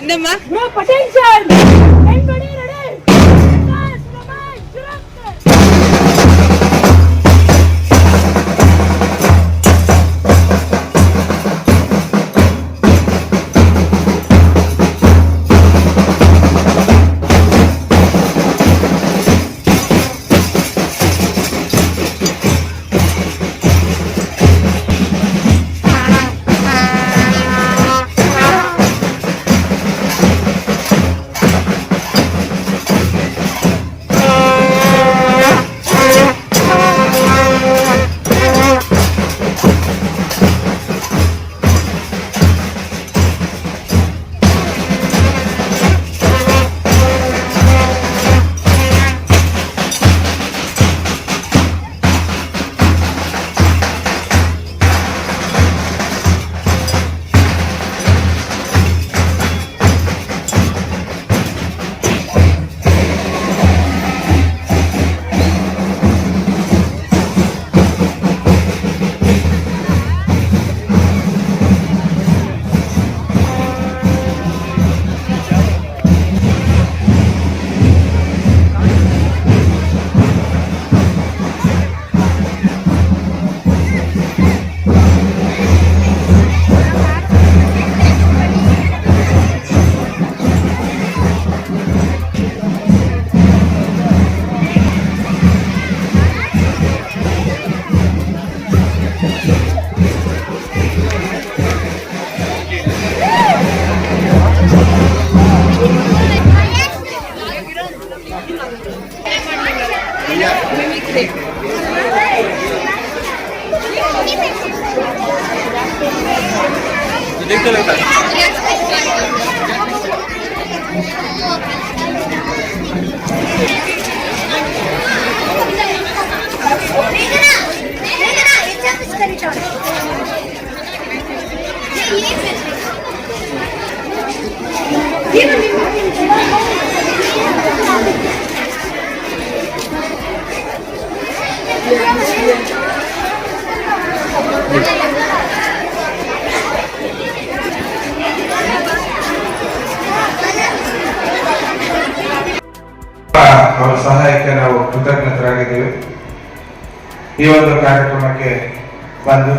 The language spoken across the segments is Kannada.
Indamma bro potential everybody ready देखते लगता है ಅವರ ಸಹಾಯಕ್ಕೆ ನಾವು ಕೃತಜ್ಞತರಾಗಿದ್ದೇವೆ. ಈ ಒಂದು ಕಾರ್ಯಕ್ರಮಕ್ಕೆ ಬಂದು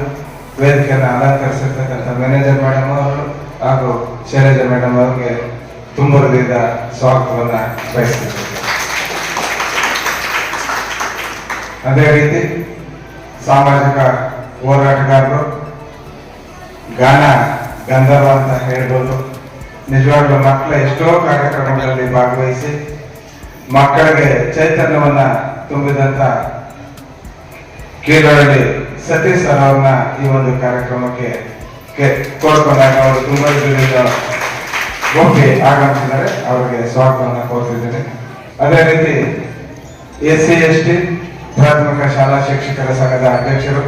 ವೇದಿಕೆಯನ್ನು ಅಲಂಕರಿಸಿರ್ತಕ್ಕಂಥ ಮ್ಯಾನೇಜರ್ ಮೇಡಮ್ ಅವರು ಹಾಗೂ ಶೈಲಜಾ ಮೇಡಮ್ ಅವರಿಗೆ ತುಂಬ ಹೃದಯದ ಸ್ವಾಗತವನ್ನು ಬಯಸ್ತಿದ್ದೇವೆ. ಅದೇ ರೀತಿ ಸಾಮಾಜಿಕ ಹೋರಾಟಗಾರರು, ಗಾನ ಗಂಧರ್ವ ಅಂತ ಹೇಳ್ಬೋದು. ನಿಜವಾಗ್ಲೂ ಮಕ್ಕಳ ಎಷ್ಟೋ ಕಾರ್ಯಕ್ರಮಗಳಲ್ಲಿ ಭಾಗವಹಿಸಿ ಮಕ್ಕಳಿಗೆ ಚೈತನ್ಯವನ್ನ ತುಂಬಿದಂತ ಕೀರಳ್ಳಿ ಸತೀಶ್ ಸರ್ ಅವ್ರನ್ನ ಈ ಒಂದು ಕಾರ್ಯಕ್ರಮಕ್ಕೆ ಕೋರ್ಕೊಂಡಾಗ ಅವರು ತುಂಬಾ ಒಪ್ಪಿ ಆಗಮಿಸಿದ್ದಾರೆ. ಅವರಿಗೆ ಸ್ವಾಗತವನ್ನು ಕೋರ್ತಿದ್ದೇನೆ. ಅದೇ ರೀತಿ SC/ST ಪ್ರಾಥಮಿಕ ಶಾಲಾ ಶಿಕ್ಷಕರ ಸಂಘದ ಅಧ್ಯಕ್ಷರು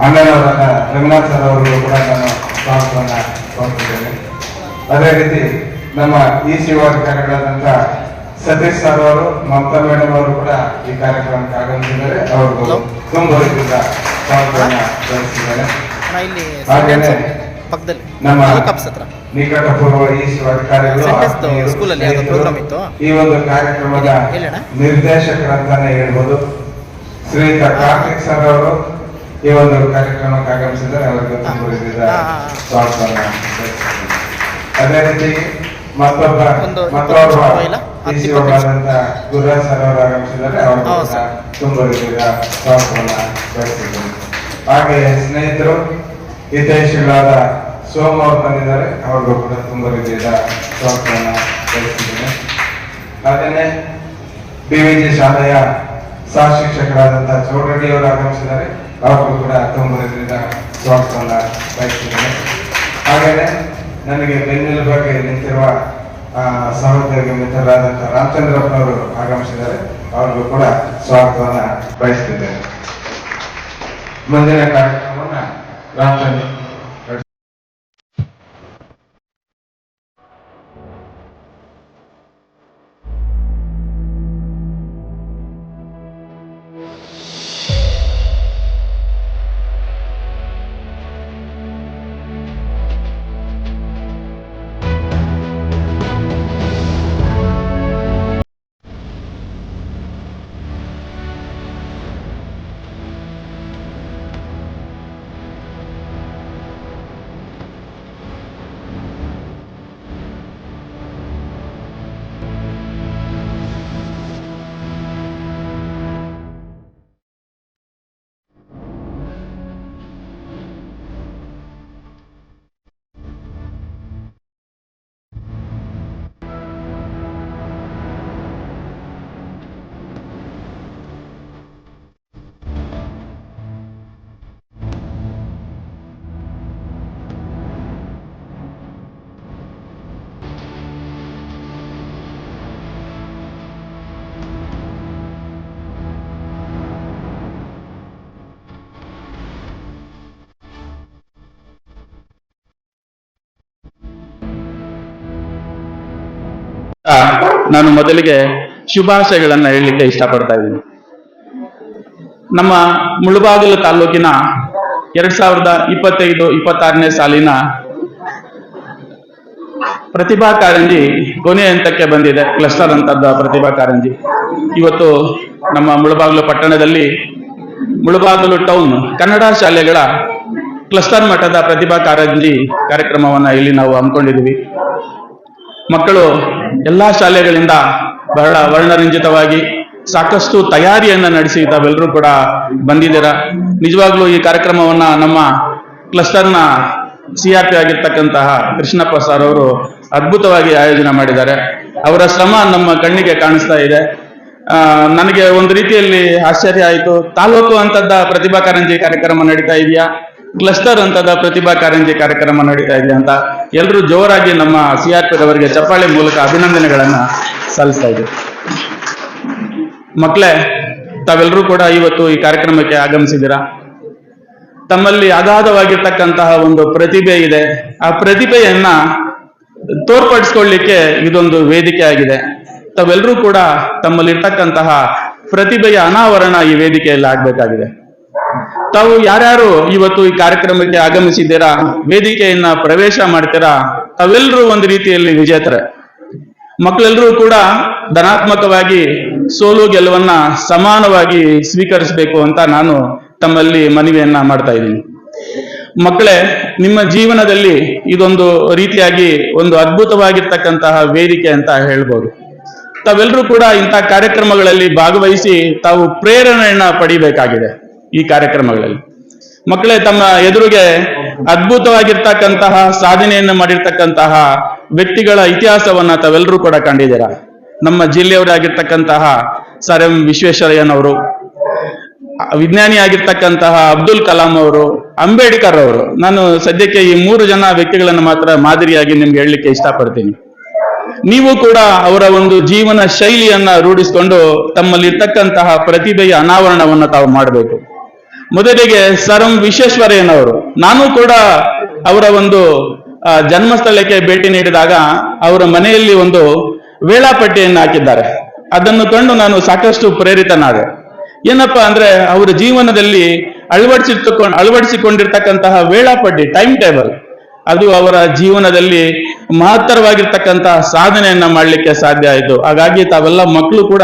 ಅಣ್ಣನವರನ್ನ ರಂಗನಾಥ್ ಸರ್ ಅವರಿಗೂ ಕೂಡ ನಾನು ಸ್ವಾಗತವನ್ನ ಕೋರ್ತಿದ್ದೇನೆ. ಅದೇ ರೀತಿ ನಮ್ಮ EC ಅಧಿಕಾರಿಗಳಾದಂತ ಸತೀಶ್ ಸರ್ ಅವರು, ಮಮತಾ ಮೇಡಮ್ ಅವರು ಕೂಡ ಈ ಕಾರ್ಯಕ್ರಮಕ್ಕೆ ಆಗಮಿಸಿದ್ದಾರೆ. ಅವ್ರಿಗೂ ತುಂಬ ರೀತಿಯಿಂದ ಸ್ವಾಗತವನ್ನ ಸಲ್ಲಿಸಿದ್ದಾರೆ. ಹಾಗೇನೆ ನಮ್ಮ ನಿಕಟಪೂರ್ವ EC ಅಧಿಕಾರಿಗಳು ಈ ಒಂದು ಕಾರ್ಯಕ್ರಮದ ನಿರ್ದೇಶಕರಂತಾನೆ ಹೇಳ್ಬೋದು. ಶ್ರೀಯುತ ಕಾರ್ತಿಕ್ ಸರ್ ಅವರು ಈ ಒಂದು ಕಾರ್ಯಕ್ರಮಕ್ಕೆ ಆಗಮಿಸಿದ್ದಾರೆ. ಅವರಿಗೆ ತುಂಬ ರೀತಿಯಿಂದ ಸ್ವಾಗತವನ್ನ ಸಲ್ಲಿಸಿದ್ದಾರೆ. ಅದೇ ರೀತಿ ಮತ್ತೊಬ್ಬ ಗುರುರಾಜ್ ಸರ್ ಅವರು ಆಗಮಿಸಿದ್ದಾರೆ. ಅವರು ತುಂಬ ರೀತಿಯ ಸ್ವಾಗತವನ್ನ ಬಯಸಿದ್ದಾರೆ. ಹಾಗೆ ಸ್ನೇಹಿತರು ಹಿತೈಷಿಗಳಾದ ಸೋಮ ಅವರು ಬಂದಿದ್ದಾರೆ. ಅವ್ರಿಗೂ ಕೂಡ ತುಂಬ ರೀತಿಯ ಸ್ವಾಗತವನ್ನ ಬಯಸಿದ್ದೇನೆ. ಹಾಗೆಯೇ BVG ಶಾಲೆಯ ಸಹ ಶಿಕ್ಷಕರಾದಂತಹ ಚೌಡರೆಡ್ಡಿ ಅವರು ಆಗಮಿಸಿದ್ದಾರೆ. ಅವ್ರಿಗೂ ಕೂಡ ತುಂಬ ರೀತಿಯ ಸ್ವಾಗತವನ್ನ ಬಯಸಿದ್ದೇನೆ. ಹಾಗೆಯೇ ನನಗೆ ಬೆನ್ನೆಲುಬಾಗಿ ನಿಂತಿರುವ ಸಹೋದ್ಯೋಗಿ ಮಿತ್ರರಾದಂತಹ ರಾಮಚಂದ್ರಪ್ಪನವರು ಆಗಮಿಸಿದ್ದಾರೆ. ಅವ್ರಿಗೂ ಕೂಡ ಸ್ವಾಗತವನ್ನ ಬಯಸ್ತಿದ್ದೇನೆ. ಮುಂದಿನ ಕಾರ್ಯಕ್ರಮವನ್ನ ರಾಮಚಂದ್ರ ನಾನು ಮೊದಲಿಗೆ ಶುಭಾಶಯಗಳನ್ನ ಹೇಳಲಿಕ್ಕೆ ಇಷ್ಟಪಡ್ತಾ ಇದ್ದೀನಿ. ನಮ್ಮ ಮುಳಬಾಗಿಲು ತಾಲೂಕಿನ 2025-26ನೇ ಸಾಲಿನ ಪ್ರತಿಭಾ ಕಾರಂಜಿ ಕೊನೆಯ ಹಂತಕ್ಕೆ ಬಂದಿದೆ. ಕ್ಲಸ್ಟರ್ ಅಂತದ್ದ ಪ್ರತಿಭಾ ಕಾರಂಜಿ ಇವತ್ತು ನಮ್ಮ ಮುಳಬಾಗಿಲು ಪಟ್ಟಣದಲ್ಲಿ ಮುಳಬಾಗಿಲು ಟೌನ್ ಕನ್ನಡ ಶಾಲೆಗಳ ಕ್ಲಸ್ಟರ್ ಮಟ್ಟದ ಪ್ರತಿಭಾ ಕಾರಂಜಿ ಕಾರ್ಯಕ್ರಮವನ್ನ ಇಲ್ಲಿ ನಾವು ಹಮ್ಮಿಕೊಂಡಿದ್ದೀವಿ. ಮಕ್ಕಳು ಎಲ್ಲಾ ಶಾಲೆಗಳಿಂದ ಬಹಳ ವರ್ಣರಂಜಿತವಾಗಿ ಸಾಕಷ್ಟು ತಯಾರಿಯನ್ನ ನಡೆಸಿ ತಾವೆಲ್ಲರೂ ಕೂಡ ಬಂದಿದ್ದೀರಾ. ನಿಜವಾಗ್ಲೂ ಈ ಕಾರ್ಯಕ್ರಮವನ್ನ ನಮ್ಮ ಕ್ಲಸ್ಟರ್ನ CRP ಆಗಿರ್ತಕ್ಕಂತಹ ಕೃಷ್ಣಪ್ಪ ಸರ್ ಅವರು ಅದ್ಭುತವಾಗಿ ಆಯೋಜನೆ ಮಾಡಿದ್ದಾರೆ. ಅವರ ಶ್ರಮ ನಮ್ಮ ಕಣ್ಣಿಗೆ ಕಾಣಿಸ್ತಾ ಇದೆ. ನನಗೆ ಒಂದು ರೀತಿಯಲ್ಲಿ ಆಶ್ಚರ್ಯ ಆಯಿತು. ತಾಲೂಕು ಅಂತದ ಪ್ರತಿಭಾ ಕಾರಂಜಿ ಕಾರ್ಯಕ್ರಮ ನಡೀತಾ ಇದೆಯಾ, ಕ್ಲಸ್ಟರ್ ಅಂತದ ಪ್ರತಿಭಾ ಕಾರಂಜಿ ಕಾರ್ಯಕ್ರಮ ನಡೀತಾ ಇದೆಯಾ ಅಂತ ಎಲ್ಲರೂ ಜೋರಾಗಿ ನಮ್ಮ CRP ರವರಿಗೆ ಚಪ್ಪಾಳೆ ಮೂಲಕ ಅಭಿನಂದನೆಗಳನ್ನ ಸಲ್ಲಿಸ್ತಾ ಇದ್ದೀವಿ. ಮಕ್ಕಳೇ, ತಾವೆಲ್ಲರೂ ಕೂಡ ಇವತ್ತು ಈ ಕಾರ್ಯಕ್ರಮಕ್ಕೆ ಆಗಮಿಸಿದ್ದೀರಾ. ತಮ್ಮಲ್ಲಿ ಅಗಾಧವಾಗಿರ್ತಕ್ಕಂತಹ ಒಂದು ಪ್ರತಿಭೆ ಇದೆ. ಆ ಪ್ರತಿಭೆಯನ್ನ ತೋರ್ಪಡಿಸ್ಕೊಳ್ಳಿಕ್ಕೆ ಇದೊಂದು ವೇದಿಕೆ ಆಗಿದೆ. ತಾವೆಲ್ಲರೂ ಕೂಡ ತಮ್ಮಲ್ಲಿರ್ತಕ್ಕಂತಹ ಪ್ರತಿಭೆಯ ಅನಾವರಣ ಈ ವೇದಿಕೆಯಲ್ಲಿ ಆಗ್ಬೇಕಾಗಿದೆ. ತಾವು ಯಾರ್ಯಾರು ಇವತ್ತು ಈ ಕಾರ್ಯಕ್ರಮಕ್ಕೆ ಆಗಮಿಸಿದ್ದೀರಾ, ವೇದಿಕೆಯನ್ನ ಪ್ರವೇಶ ಮಾಡ್ತೀರಾ, ತಾವೆಲ್ಲರೂ ಒಂದು ರೀತಿಯಲ್ಲಿ ವಿಜೇತರೆ. ಮಕ್ಕಳೆಲ್ಲರೂ ಕೂಡ ಧನಾತ್ಮಕವಾಗಿ ಸೋಲು ಗೆಲುವನ್ನ ಸಮಾನವಾಗಿ ಸ್ವೀಕರಿಸಬೇಕು ಅಂತ ನಾನು ತಮ್ಮಲ್ಲಿ ಮನವಿಯನ್ನ ಮಾಡ್ತಾ ಇದ್ದೀನಿ. ಮಕ್ಕಳೇ, ನಿಮ್ಮ ಜೀವನದಲ್ಲಿ ಇದೊಂದು ರೀತಿಯಾಗಿ ಒಂದು ಅದ್ಭುತವಾಗಿರ್ತಕ್ಕಂತಹ ವೇದಿಕೆ ಅಂತ ಹೇಳ್ಬೋದು. ತಾವೆಲ್ಲರೂ ಕೂಡ ಇಂಥ ಕಾರ್ಯಕ್ರಮಗಳಲ್ಲಿ ಭಾಗವಹಿಸಿ ತಾವು ಪ್ರೇರಣೆಯನ್ನ ಪಡಿಬೇಕಾಗಿದೆ. ಈ ಕಾರ್ಯಕ್ರಮಗಳಲ್ಲಿ ಮಕ್ಕಳೇ, ತಮ್ಮ ಎದುರಿಗೆ ಅದ್ಭುತವಾಗಿರ್ತಕ್ಕಂತಹ ಸಾಧನೆಯನ್ನು ಮಾಡಿರ್ತಕ್ಕಂತಹ ವ್ಯಕ್ತಿಗಳ ಇತಿಹಾಸವನ್ನ ತಾವೆಲ್ಲರೂ ಕೂಡ ಕಂಡಿದ್ದೀರಾ. ನಮ್ಮ ಜಿಲ್ಲೆಯವರಾಗಿರ್ತಕ್ಕಂತಹ ಸರ್ ಎಂ ವಿಶ್ವೇಶ್ವರಯ್ಯನವರು, ವಿಜ್ಞಾನಿ ಆಗಿರ್ತಕ್ಕಂತಹ ಅಬ್ದುಲ್ ಕಲಾಂ ಅವರು, ಅಂಬೇಡ್ಕರ್ ಅವರು. ನಾನು ಸದ್ಯಕ್ಕೆ ಈ 3 ಜನ ವ್ಯಕ್ತಿಗಳನ್ನು ಮಾತ್ರ ಮಾದರಿಯಾಗಿ ನಿಮ್ಗೆ ಹೇಳಲಿಕ್ಕೆ ಇಷ್ಟಪಡ್ತೀನಿ. ನೀವು ಕೂಡ ಅವರ ಒಂದು ಜೀವನ ಶೈಲಿಯನ್ನ ರೂಢಿಸಿಕೊಂಡು ತಮ್ಮಲ್ಲಿರ್ತಕ್ಕಂತಹ ಪ್ರತಿಭೆಯ ಅನಾವರಣವನ್ನು ತಾವು ಮಾಡಬೇಕು. ಮೊದಲಿಗೆ ಸರ್ ಎಂ ವಿಶ್ವೇಶ್ವರಯ್ಯನವರು, ನಾನು ಕೂಡ ಅವರ ಒಂದು ಜನ್ಮಸ್ಥಳಕ್ಕೆ ಭೇಟಿ ನೀಡಿದಾಗ ಅವರ ಮನೆಯಲ್ಲಿ ಒಂದು ವೇಳಾಪಟ್ಟಿಯನ್ನು ಹಾಕಿದ್ದಾರೆ. ಅದನ್ನು ಕಂಡು ನಾನು ಸಾಕಷ್ಟು ಪ್ರೇರಿತನಾದೆ. ಏನಪ್ಪಾ ಅಂದ್ರೆ, ಅವರ ಜೀವನದಲ್ಲಿ ಅಳವಡಿಸಿಕೊಂಡಿರ್ತಕ್ಕಂತಹ ವೇಳಾಪಟ್ಟಿ, ಟೈಮ್ ಟೇಬಲ್, ಅದು ಅವರ ಜೀವನದಲ್ಲಿ ಮಹತ್ತರವಾಗಿರ್ತಕ್ಕಂತಹ ಸಾಧನೆಯನ್ನ ಮಾಡಲಿಕ್ಕೆ ಸಾಧ್ಯ ಆಯಿತು. ಹಾಗಾಗಿ ತಾವೆಲ್ಲ ಮಕ್ಕಳು ಕೂಡ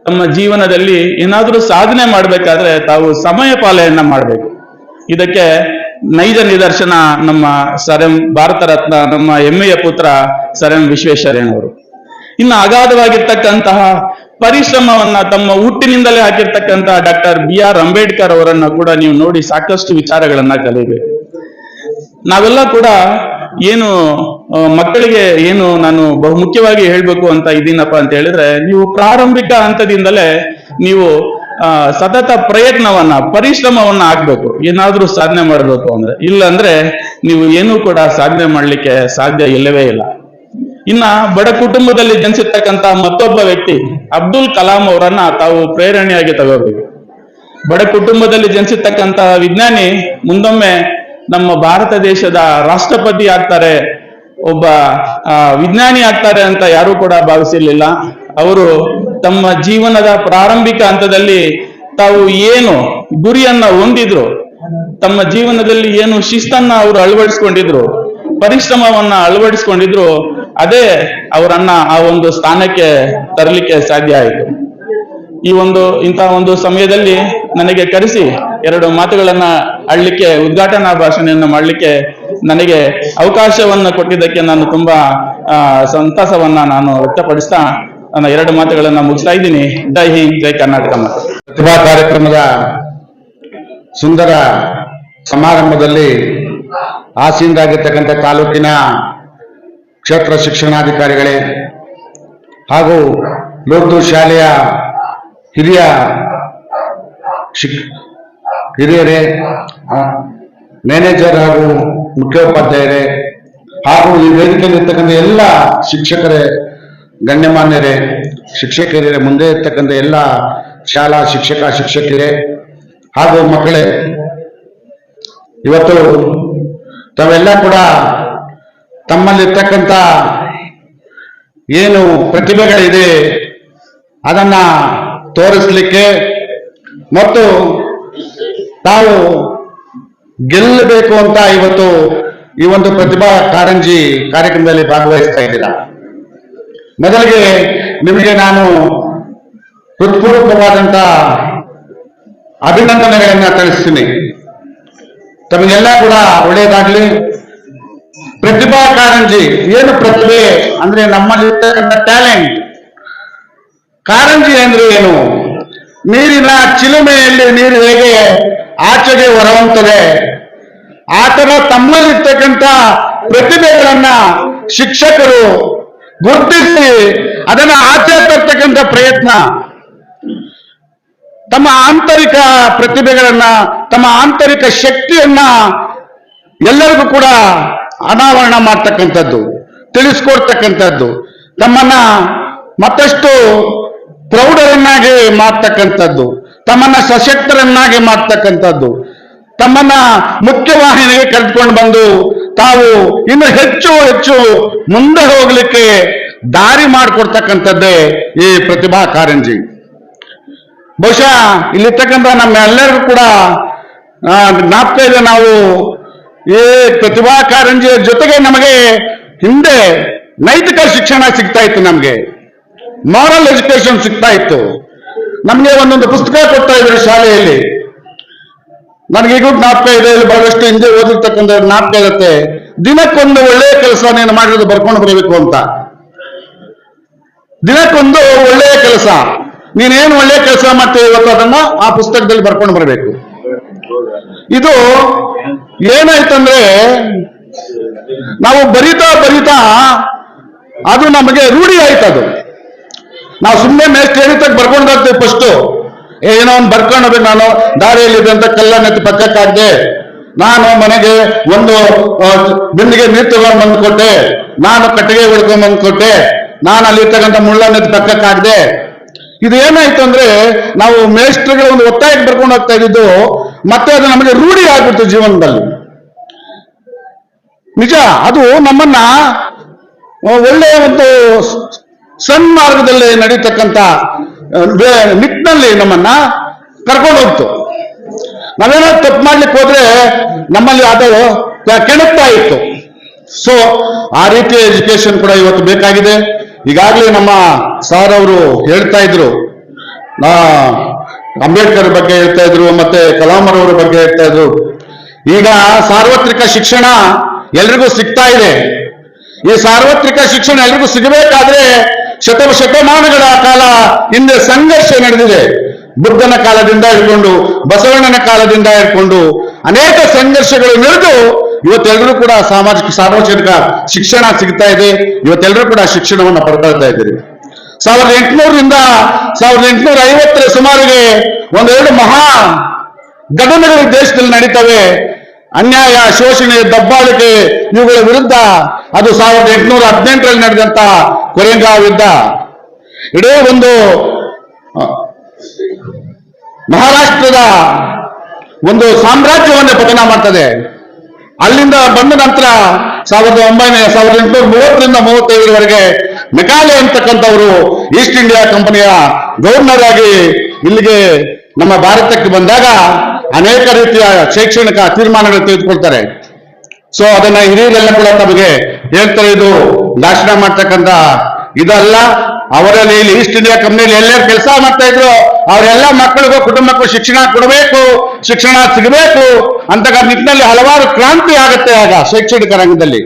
ತಮ್ಮ ಜೀವನದಲ್ಲಿ ಏನಾದರೂ ಸಾಧನೆ ಮಾಡಬೇಕಾದ್ರೆ ತಾವು ಸಮಯ ಪಾಲನೆಯನ್ನ ಮಾಡಬೇಕು. ಇದಕ್ಕೆ ನೈಜ ನಿದರ್ಶನ ನಮ್ಮ ಸರ್ ಎಂ ಭಾರತ ರತ್ನ, ನಮ್ಮ ಹೆಮ್ಮೆಯ ಪುತ್ರ ಸರ್ ಎಂ ವಿಶ್ವೇಶ್ವರಯ್ಯನವರು. ಇನ್ನು ಅಗಾಧವಾಗಿರ್ತಕ್ಕಂತಹ ಪರಿಶ್ರಮವನ್ನ ತಮ್ಮ ಹುಟ್ಟಿನಿಂದಲೇ ಹಾಕಿರ್ತಕ್ಕಂತಹ ಡಾಕ್ಟರ್ BR ಅಂಬೇಡ್ಕರ್ ಅವರನ್ನ ಕೂಡ ನೀವು ನೋಡಿ ಸಾಕಷ್ಟು ವಿಚಾರಗಳನ್ನ ಕಲಿಬೇಕು. ನಾವೆಲ್ಲ ಕೂಡ ಏನು ಮಕ್ಕಳಿಗೆ ಏನು ನಾನು ಬಹುಮುಖ್ಯವಾಗಿ ಹೇಳ್ಬೇಕು ಅಂತ ಇದ್ದೀನಪ್ಪ ಅಂತ ಹೇಳಿದ್ರೆ, ನೀವು ಪ್ರಾರಂಭಿಕ ಹಂತದಿಂದಲೇ ನೀವು ಸತತ ಪ್ರಯತ್ನವನ್ನ, ಪರಿಶ್ರಮವನ್ನ ಹಾಕ್ಬೇಕು ಏನಾದ್ರೂ ಸಾಧನೆ ಮಾಡಬೇಕು ಅಂದ್ರೆ. ಇಲ್ಲ ಅಂದ್ರೆ ನೀವು ಏನೂ ಕೂಡ ಸಾಧನೆ ಮಾಡ್ಲಿಕ್ಕೆ ಸಾಧ್ಯ ಇಲ್ಲವೇ ಇಲ್ಲ. ಇನ್ನ ಬಡ ಕುಟುಂಬದಲ್ಲಿ ಜನಿಸಿರ್ತಕ್ಕಂತ ಮತ್ತೊಬ್ಬ ವ್ಯಕ್ತಿ ಅಬ್ದುಲ್ ಕಲಾಂ ಅವರನ್ನ ತಾವು ಪ್ರೇರಣೆಯಾಗಿ ತಗೋಬೇಕು. ಬಡ ಕುಟುಂಬದಲ್ಲಿ ಜನಿಸಿರ್ತಕ್ಕಂತಹ ವಿಜ್ಞಾನಿ ಮುಂದೊಮ್ಮೆ ನಮ್ಮ ಭಾರತ ದೇಶದ ರಾಷ್ಟ್ರಪತಿ ಆಗ್ತಾರೆ, ಒಬ್ಬ ವಿಜ್ಞಾನಿ ಆಗ್ತಾರೆ ಅಂತ ಯಾರು ಕೂಡ ಭಾವಿಸಿರ್ಲಿಲ್ಲ. ಅವರು ತಮ್ಮ ಜೀವನದ ಪ್ರಾರಂಭಿಕ ಹಂತದಲ್ಲಿ ತಾವು ಏನು ಗುರಿಯನ್ನ ಹೊಂದಿದ್ರು, ತಮ್ಮ ಜೀವನದಲ್ಲಿ ಏನು ಶಿಸ್ತನ್ನ ಅವರು ಅಳವಡಿಸ್ಕೊಂಡಿದ್ರು, ಪರಿಶ್ರಮವನ್ನ ಅಳವಡಿಸ್ಕೊಂಡಿದ್ರು, ಅದೇ ಅವರನ್ನ ಆ ಒಂದು ಸ್ಥಾನಕ್ಕೆ ತರಲಿಕ್ಕೆ ಸಾಧ್ಯ ಆಯಿತು. ಇಂತಹ ಒಂದು ಸಮಯದಲ್ಲಿ ನನಗೆ ಕರೆಸಿ 2 ಮಾತುಗಳನ್ನ ಆಡ್ಲಿಕ್ಕೆ, ಉದ್ಘಾಟನಾ ಭಾಷಣೆಯನ್ನು ಮಾಡಲಿಕ್ಕೆ ನನಗೆ ಅವಕಾಶವನ್ನ ಕೊಟ್ಟಿದ್ದಕ್ಕೆ ನಾನು ತುಂಬಾ ಸಂತಸವನ್ನ ನಾನು ವ್ಯಕ್ತಪಡಿಸ್ತಾ ನನ್ನ 2 ಮಾತುಗಳನ್ನ ಮುಗಿಸ್ತಾ ಇದ್ದೀನಿ. ಜೈ ಹಿಂದ್, ಜೈ ಕರ್ನಾಟಕ. ಪ್ರತಿಭಾ ಕಾರ್ಯಕ್ರಮದ ಸುಂದರ ಸಮಾರಂಭದಲ್ಲಿ ಆಸೀನರಾಗಿರ್ತಕ್ಕಂಥ ತಾಲೂಕಿನ ಕ್ಷೇತ್ರ ಶಿಕ್ಷಣಾಧಿಕಾರಿಗಳೇ ಹಾಗೂ ಲೋಕದೂರ್ ಶಾಲೆಯ ಹಿರಿಯರೇ, ಮ್ಯಾನೇಜರ್ ಹಾಗೂ ಮುಖ್ಯೋಪಾಧ್ಯಾಯರೇ ಹಾಗೂ ಈ ವೇದಿಕೆಯಲ್ಲಿರ್ತಕ್ಕಂಥ ಎಲ್ಲ ಶಿಕ್ಷಕರೇ, ಗಣ್ಯಮಾನ್ಯರೇ, ಶಿಕ್ಷಕಿಯರೇ, ಮುಂದೆ ಇರ್ತಕ್ಕಂಥ ಎಲ್ಲ ಶಾಲಾ ಶಿಕ್ಷಕಿಯರೇ ಹಾಗೂ ಮಕ್ಕಳೇ, ಇವತ್ತು ತಾವೆಲ್ಲ ಕೂಡ ತಮ್ಮಲ್ಲಿರ್ತಕ್ಕಂಥ ಏನು ಪ್ರತಿಭೆಗಳಿದೆ ಅದನ್ನ ತೋರಿಸಲಿಕ್ಕೆ ಮತ್ತು ತಾವು ಗೆಲ್ಲಬೇಕು ಅಂತ ಇವತ್ತು ಈ ಒಂದು ಪ್ರತಿಭಾ ಕಾರಂಜಿ ಕಾರ್ಯಕ್ರಮದಲ್ಲಿ ಭಾಗವಹಿಸ್ತಾ ಇದ್ದೀರಾ. ಮೊದಲಿಗೆ ನಿಮಗೆ ನಾನು ಹೃತ್ಪೂರ್ವಕವಾದಂತ ಅಭಿನಂದನೆಗಳನ್ನ ತಿಳಿಸ್ತೀನಿ. ತಮಗೆಲ್ಲ ಕೂಡ ಒಳ್ಳೆಯದಾಗ್ಲಿ. ಪ್ರತಿಭಾ ಕಾರಂಜಿ ಏನು ಪ್ರತಿಭೆ ಅಂದ್ರೆ ನಮ್ಮಲ್ಲಿರ್ತಕ್ಕಂಥ ಟ್ಯಾಲೆಂಟ್. ಕಾರಂಜಿ ಅಂದ್ರೆ ಏನು? ನೀರಿನ ಚಿಲುಮೆಯಲ್ಲಿ ನೀರು ಹೇಗೆ ಆಚೆಗೆ ಹೊರಹೊಮ್ಮುತ್ತದೆ ಆ ತರ ತಮ್ಮಲ್ಲಿರ್ತಕ್ಕಂಥ ಪ್ರತಿಭೆಗಳನ್ನ ಶಿಕ್ಷಕರು ಗುರುತಿಸಿ ಅದನ್ನ ಆಚೆ ತರ್ತಕ್ಕಂಥ ಪ್ರಯತ್ನ, ತಮ್ಮ ಆಂತರಿಕ ಪ್ರತಿಭೆಗಳನ್ನ, ತಮ್ಮ ಆಂತರಿಕ ಶಕ್ತಿಯನ್ನ ಎಲ್ಲರಿಗೂ ಕೂಡ ಅನಾವರಣ ಮಾಡ್ತಕ್ಕಂಥದ್ದು, ತಿಳಿಸ್ಕೊಡ್ತಕ್ಕಂಥದ್ದು, ತಮ್ಮನ್ನ ಮತ್ತಷ್ಟು ಪ್ರೌಢರನ್ನಾಗಿ ಮಾಡ್ತಕ್ಕಂಥದ್ದು, ತಮ್ಮನ್ನ ಸಶಕ್ತರನ್ನಾಗಿ ಮಾಡ್ತಕ್ಕಂಥದ್ದು, ತಮ್ಮನ್ನ ಮುಖ್ಯವಾಹಿನಿಗೆ ಕರೆದುಕೊಂಡು ಬಂದು ತಾವು ಇನ್ನು ಹೆಚ್ಚು ಹೆಚ್ಚು ಮುಂದೆ ಹೋಗ್ಲಿಕ್ಕೆ ದಾರಿ ಮಾಡಿಕೊಡ್ತಕ್ಕಂಥದ್ದೇ ಈ ಪ್ರತಿಭಾ ಕಾರಂಜಿ. ಬಹುಶಃ ಇಲ್ಲಿರ್ತಕ್ಕಂಥ ನಮ್ಮೆಲ್ಲರಿಗೂ ಕೂಡ ಜ್ಞಾಪಕ ಇದೆ. ನಾವು ಈ ಪ್ರತಿಭಾ ಕಾರಂಜಿಯ ಜೊತೆಗೆ ನಮಗೆ ಹಿಂದೆ ನೈತಿಕ ಶಿಕ್ಷಣ ಸಿಗ್ತಾ ಇತ್ತು, ನಮಗೆ ಮಾರಲ್ ಎಜುಕೇಶನ್ ಸಿಗ್ತಾ ಇತ್ತು. ನಮಗೆ ಒಂದೊಂದು ಪುಸ್ತಕ ಕೊಡ್ತಾ ಇದ್ರು ಶಾಲೆಯಲ್ಲಿ. ನನಗೀಗೂ ಜ್ಞಾಪಕ ಇದೆ, ಇಲ್ಲಿ ಬಹಳಷ್ಟು ಹಿಂದೆ ಓದಿರ್ತಕ್ಕಂಥ ಜ್ಞಾಪಕ ಇರುತ್ತೆ. ದಿನಕ್ಕೊಂದು ಒಳ್ಳೆಯ ಕೆಲಸ ನೀನು ಮಾಡಿರೋದು ಬರ್ಕೊಂಡು ಬರಬೇಕು ಅಂತ. ದಿನಕ್ಕೊಂದು ಒಳ್ಳೆಯ ಕೆಲಸ, ನೀನೇನು ಒಳ್ಳೆಯ ಕೆಲಸ ಮಾಡ್ತೀವಿ ಇವತ್ತು ಅದನ್ನ ಆ ಪುಸ್ತಕದಲ್ಲಿ ಬರ್ಕೊಂಡು ಬರಬೇಕು. ಇದು ಏನಾಯ್ತಂದ್ರೆ ನಾವು ಬರಿತಾ ಬರಿತಾ ಅದು ನಮಗೆ ರೂಢಿ ಆಯ್ತದು. ನಾವು ಸುಮ್ಮನೆ ಮೇಸ್ಟ್ ಹೇಳಿದಾಗ ಬರ್ಕೊಂಡು ಬರ್ತೀವಿ. ಫಸ್ಟು ಏನೋ ಒಂದು ಬರ್ಕೊಂಡು ಹೋಗ್ಬೇಕು. ನಾನು ದಾರಿಯಲ್ಲಿದೆ ಅಂತ ಕಲ್ಲನ್ನೆತ್ತಿ ಪಕ್ಕಕ್ಕಾಗ್ದೆ, ನಾನು ಮನೆಗೆ ಒಂದು ಬಿಂದಿಗೆ ನೀರು ತಗೊಂಡು ಬಂದ್ಕೊಟ್ಟೆ, ನಾನು ಕಟ್ಟಿಗೆ ಹೊಡ್ಕೊಂಡ್ ಬಂದ್ಕೊಟ್ಟೆ, ನಾನು ಅಲ್ಲಿರ್ತಕ್ಕಂಥ ಮುಳ್ಳನ್ನೆತ್ತಿ ಪಕ್ಕಕ್ಕಾಗ್ದೆ. ಇದು ಏನಾಯ್ತು ಅಂದ್ರೆ ನಾವು ಮೇಸ್ಟ್ರಿಗೆ ಒಂದು ಒತ್ತಾಯಕ್ಕೆ ಬರ್ಕೊಂಡು ಹೋಗ್ತಾ ಇದ್ದಿದ್ದು, ಮತ್ತೆ ಅದು ನಮಗೆ ರೂಢಿ ಆಗ್ಬಿಡ್ತು ಜೀವನದಲ್ಲಿ. ನಿಜ, ಅದು ನಮ್ಮನ್ನ ಒಳ್ಳೆಯ ಒಂದು ಸನ್ಮಾರ್ಗದಲ್ಲಿ ನಡೀತಕ್ಕಂಥ ನಿಟ್ಟಿನಲ್ಲಿ ನಮ್ಮನ್ನ ಕರ್ಕೊಂಡು ಹೋಗ್ತು. ನಾವೇನಾದ್ರು ತಪ್ಪು ಮಾಡ್ಲಿಕ್ಕೆ ಹೋದ್ರೆ ನಮ್ಮಲ್ಲಿ ಅದು ಕೆಣಕ್ತಾ ಇತ್ತು. ಸೊ ಆ ರೀತಿಯ ಎಜುಕೇಶನ್ ಕೂಡ ಇವತ್ತು ಬೇಕಾಗಿದೆ. ಈಗಾಗಲೇ ನಮ್ಮ ಸಾರ್ ಅವರು ಹೇಳ್ತಾ ಇದ್ರು, ಅಂಬೇಡ್ಕರ್ ಬಗ್ಗೆ ಹೇಳ್ತಾ ಇದ್ರು, ಮತ್ತೆ ಕಲಾಮರವರ ಬಗ್ಗೆ ಹೇಳ್ತಾ ಇದ್ರು. ಈಗ ಸಾರ್ವತ್ರಿಕ ಶಿಕ್ಷಣ ಎಲ್ರಿಗೂ ಸಿಗ್ತಾ ಇದೆ. ಈ ಸಾರ್ವತ್ರಿಕ ಶಿಕ್ಷಣ ಎಲ್ರಿಗೂ ಸಿಗಬೇಕಾದ್ರೆ ಶತಮಾನಗಳ ಕಾಲ ಹಿಂದೆ ಸಂಘರ್ಷ ನಡೆದಿದೆ. ಬುದ್ಧನ ಕಾಲದಿಂದ ಹಿಡ್ಕೊಂಡು ಬಸವಣ್ಣನ ಕಾಲದಿಂದ ಹಿಡ್ಕೊಂಡು ಅನೇಕ ಸಂಘರ್ಷಗಳು ನಡೆದು ಇವತ್ತೆಲ್ಲರೂ ಕೂಡ ಸಾರ್ವಜನಿಕ ಶಿಕ್ಷಣ ಸಿಗ್ತಾ ಇದೆ. ಇವತ್ತೆಲ್ಲರೂ ಕೂಡ ಶಿಕ್ಷಣವನ್ನು ಪಡ್ಕೊಳ್ತಾ ಇದ್ದೀರಿ. 1800ರಿಂದ 1850ರ ಸುಮಾರಿಗೆ ಒಂದೆರಡು ಮಹಾ ಘಟನೆಗಳು ದೇಶದಲ್ಲಿ ನಡೀತವೆ. ಅನ್ಯಾಯ, ಶೋಷಣೆ, ದಬ್ಬಾಳಿಕೆ ಇವುಗಳ ವಿರುದ್ಧ. ಅದು 1818ರಲ್ಲಿ ನಡೆದಂತ ಕೊರೆಗಾಂವ್ ಯುದ್ಧ ಇಡೀ ಒಂದು ಮಹಾರಾಷ್ಟ್ರದ ಒಂದು ಸಾಮ್ರಾಜ್ಯವನ್ನೇ ಪತನ ಮಾಡ್ತದೆ. ಅಲ್ಲಿಂದ ಬಂದ ನಂತರ 1830ರಿಂದ 35ರವರೆಗೆ ಮೆಕಾಲೆ ಅಂತಕ್ಕಂಥವರು ಈಸ್ಟ್ ಇಂಡಿಯಾ ಕಂಪನಿಯ ಗವರ್ನರ್ ಆಗಿ ಇಲ್ಲಿಗೆ ನಮ್ಮ ಭಾರತಕ್ಕೆ ಬಂದಾಗ ಅನೇಕ ರೀತಿಯ ಶೈಕ್ಷಣಿಕ ತೀರ್ಮಾನಗಳು ತೆಗೆದುಕೊಳ್ತಾರೆ. ಸೊ ಅದನ್ನ ಹಿರಿಯರೆಲ್ಲ ಕೂಡ ತಮಗೆ ಹೇಳ್ತಾರೆ, ಇದು ಭಾಷಣ ಮಾಡ್ತಕ್ಕಂಥ ಇದಲ್ಲ. ಅವರಲ್ಲಿ ಇಲ್ಲಿ ಈಸ್ಟ್ ಇಂಡಿಯಾ ಕಂಪನಿಯಲ್ಲಿ ಎಲ್ಲರೂ ಕೆಲಸ ಮಾಡ್ತಾ ಇದ್ರು, ಅವರೆಲ್ಲ ಮಕ್ಕಳಿಗೂ ಕುಟುಂಬಕ್ಕೂ ಶಿಕ್ಷಣ ಕೊಡಬೇಕು, ಶಿಕ್ಷಣ ಸಿಗಬೇಕು ಅಂತ ನಿಟ್ಟಿನಲ್ಲಿ ಹಲವಾರು ಕ್ರಾಂತಿ ಆಗುತ್ತೆ ಆಗ ಶೈಕ್ಷಣಿಕ ರಂಗದಲ್ಲಿ.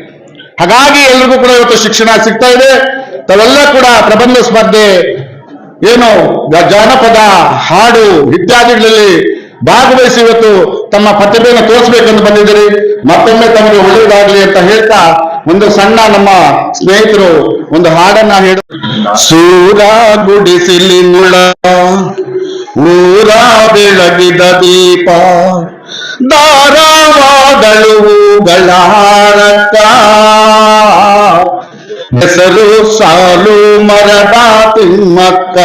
ಹಾಗಾಗಿ ಎಲ್ರಿಗೂ ಕೂಡ ಇವತ್ತು ಶಿಕ್ಷಣ ಸಿಗ್ತಾ ಇದೆ. ತಾವೆಲ್ಲ ಕೂಡ ಪ್ರಬಂಧ ಸ್ಪರ್ಧೆ, ಏನು ಜಾನಪದ ಹಾಡು ಇತ್ಯಾದಿಗಳಲ್ಲಿ ಭಾಗವಹಿಸಿ ಇವತ್ತು ತಮ್ಮ ಪ್ರತಿಭೆಯನ್ನು ತೋರಿಸಬೇಕೆಂದು ಬಂದಿದ್ದೀರಿ. ಮತ್ತೊಮ್ಮೆ ತಮಗೆ ಒಳ್ಳೆಯದಾಗಲಿ ಅಂತ ಹೇಳ್ತಾ ಒಂದು ಸಣ್ಣ ನಮ್ಮ ಸ್ನೇಹಿತರು ಒಂದು ಹಾಡನ್ನ ಹೇಳ. ಸೂರ ಗುಡಿಸಿಲಿನುಳ ಊರ ಬೆಳಗಿದ ದೀಪ ದಾರವಾದಳುಗಳ ಹಾರಕ್ಕ ಹೆಸರು ಸಾಲು ಮರದ ತಿಮ್ಮಕ್ಕ